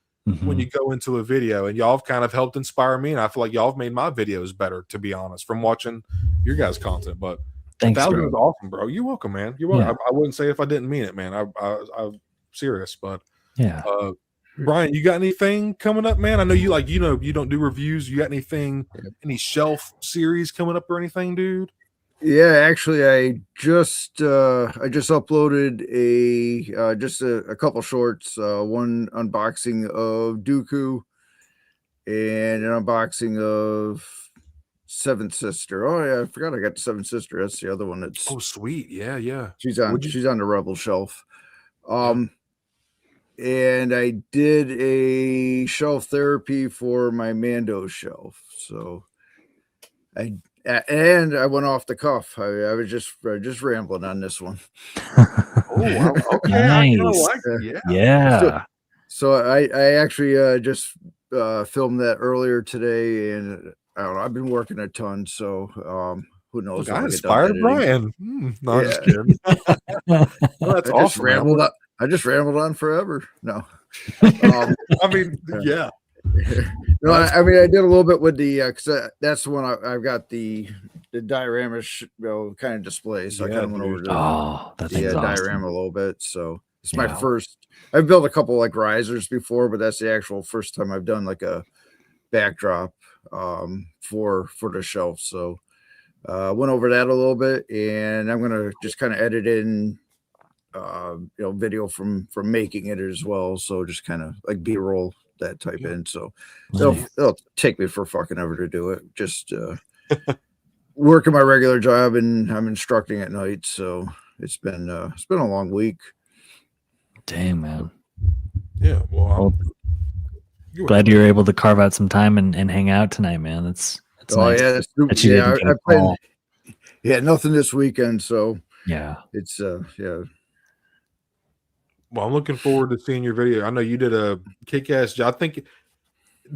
when you go into a video, and y'all have kind of helped inspire me, and I feel like y'all have made my videos better, to be honest, from watching your guys' content. But thanks, 1,000 is awesome, bro. You're welcome, man. You're welcome. I wouldn't say if I didn't mean it, man. I'm serious, but Brian, you got anything coming up, man? I know you you don't do reviews. You got anything, any shelf series coming up or anything, dude? Yeah, actually, I just uploaded a couple shorts. One unboxing of Dooku, and an unboxing of Seventh Sister. Oh yeah, I forgot I got the Seventh Sister. That's the other one. That's sweet. Yeah. She's on the Rebel shelf. And I did a shelf therapy for my Mando shelf. So I went off the cuff. I was just rambling on this one. Okay. Nice. Yeah. So I actually just filmed that earlier today, and I don't know. I've been working a ton, so who knows? I inspired Brian. No, just kidding. That's awesome. I just rambled on forever. No, I mean, yeah. No, I mean, I did a little bit with the because that's the one I've got the diorama kind of display. So I kind of went over to the diorama a little bit. So it's my first. I've built a couple like risers before, but that's the actual first time I've done like a backdrop for the shelf. So went over that a little bit, and I'm gonna just kind of edit in video from making it as well. So just kind of like B-roll that type in. So it'll take me for fucking ever to do it. Just working my regular job, and I'm instructing at night. So it's been a long week. Dang, man. Yeah. Well, glad you were able to carve out some time and hang out tonight, man. It's nice. yeah, that you didn't get a call. Yeah, nothing this weekend, so yeah, it's yeah. Well, I'm looking forward to seeing your video. I know you did a kick-ass job. I think.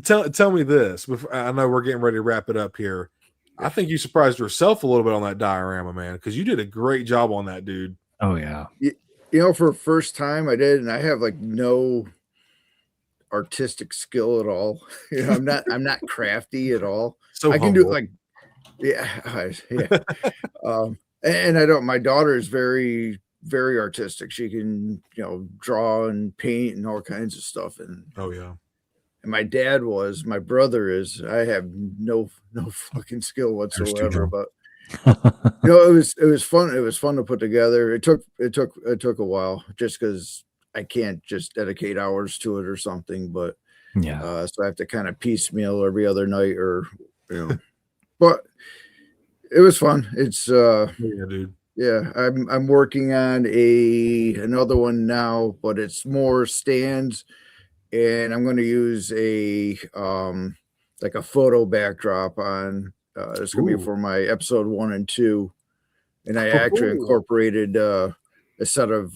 Tell me this. I know we're getting ready to wrap it up here. I think you surprised yourself a little bit on that diorama, man, because you did a great job on that, dude. Oh yeah. You know, for first time I did, and I have like no artistic skill at all. You know, I'm not crafty at all. So I can do like, yeah. And I don't. My daughter is very, very artistic. She can, you know, draw and paint and all kinds of stuff. And oh yeah. And my dad was. My brother is. I have no fucking skill whatsoever. But you know, it was fun. It was fun to put together. It took a while just because I can't just dedicate hours to it or something. But yeah, so I have to kind of piecemeal every other night, or you know. But it was fun. It's yeah, dude. Yeah, I'm working on another one now, but it's more stands, and I'm going to use a like a photo backdrop on. It's going to be for my episode 1 and 2, and I actually incorporated a set of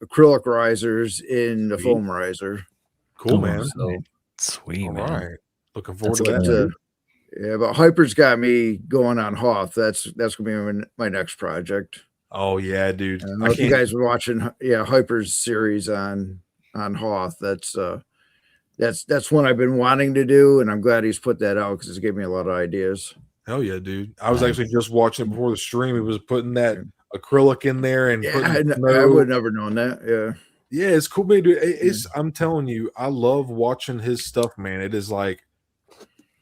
acrylic risers in the foam riser. Cool, man. So, sweet, all man. right. Looking forward to that. Yeah, but Hyper's got me going on Hoth. That's gonna be my next project. Oh yeah, dude. I don't know if you guys were watching, Hyper's series on Hoth. That's one I've been wanting to do, and I'm glad he's put that out because it's gave me a lot of ideas. Hell yeah, dude. I was actually just watching it before the stream. He was putting that acrylic in there and I would never known that. Yeah, it's cool, man, dude. I'm telling you, I love watching his stuff, man. It is like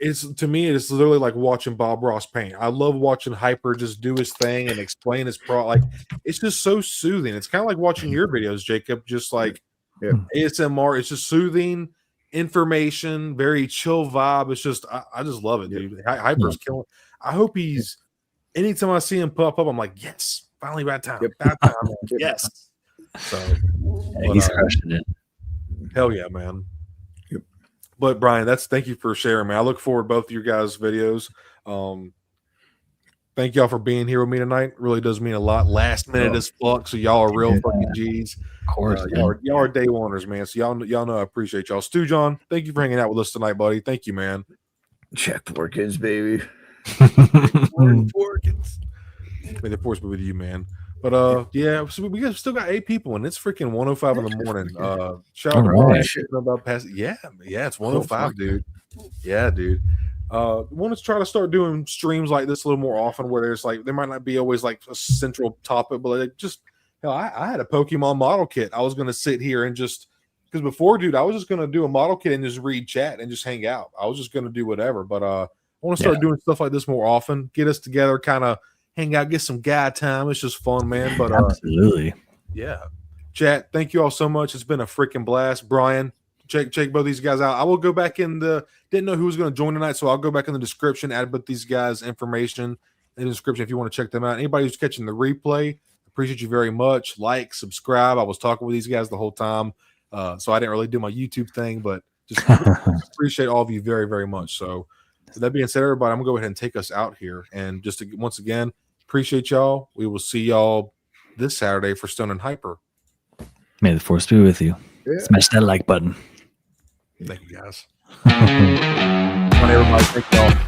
to me, it's literally like watching Bob Ross paint. I love watching Hyper just do his thing and explain his like it's just so soothing. It's kind of like watching your videos, Jacob, just like ASMR. It's just soothing information, very chill vibe. It's just I just love it, dude. Hyper's killing. I hope he's anytime I see him pop up, I'm like, yes, finally about time. About time. Yes. So he's crushing it. Hell yeah, man. But Brian, thank you for sharing, man. I look forward to both of your guys' videos. Thank y'all for being here with me tonight. It really does mean a lot. Last minute as fuck, so y'all are real fucking G's. Of course, y'all are day oneers, man. So y'all know I appreciate y'all. Stu John, thank you for hanging out with us tonight, buddy. Thank you, man. Check Porkins, baby. Porkins. May the force be with you, man. But yeah, so we still got 8 people, and it's freaking 1:05 in the morning. Shout out to Brian about past. Yeah, it's 1:05, dude. Yeah, dude. Want to try to start doing streams like this a little more often, where there's like there might not be always like a central topic, but like just hell, I had a Pokemon model kit. I was gonna sit here and just because before, dude, I was just gonna do a model kit and just read chat and just hang out. I was just gonna do whatever, but I want to start doing stuff like this more often. Get us together, kind of hang out, get some guy time. It's just fun, man. But absolutely, yeah. Chat, thank you all so much. It's been a freaking blast. Brian, check both these guys out. I will go back in didn't know who was going to join tonight, so I'll go back in the description, add both these guys' information in the description if you want to check them out. Anybody who's catching the replay, appreciate you very much. Like, subscribe. I was talking with these guys the whole time, so I didn't really do my YouTube thing, but just appreciate all of you very, very much. So with that being said, everybody, I'm going to go ahead and take us out here. And just to, once again, appreciate y'all. We will see y'all this Saturday for Stone and Hyper. May the force be with you. Yeah. Smash that like button. Thank you, guys. Bye, everybody. Thank y'all.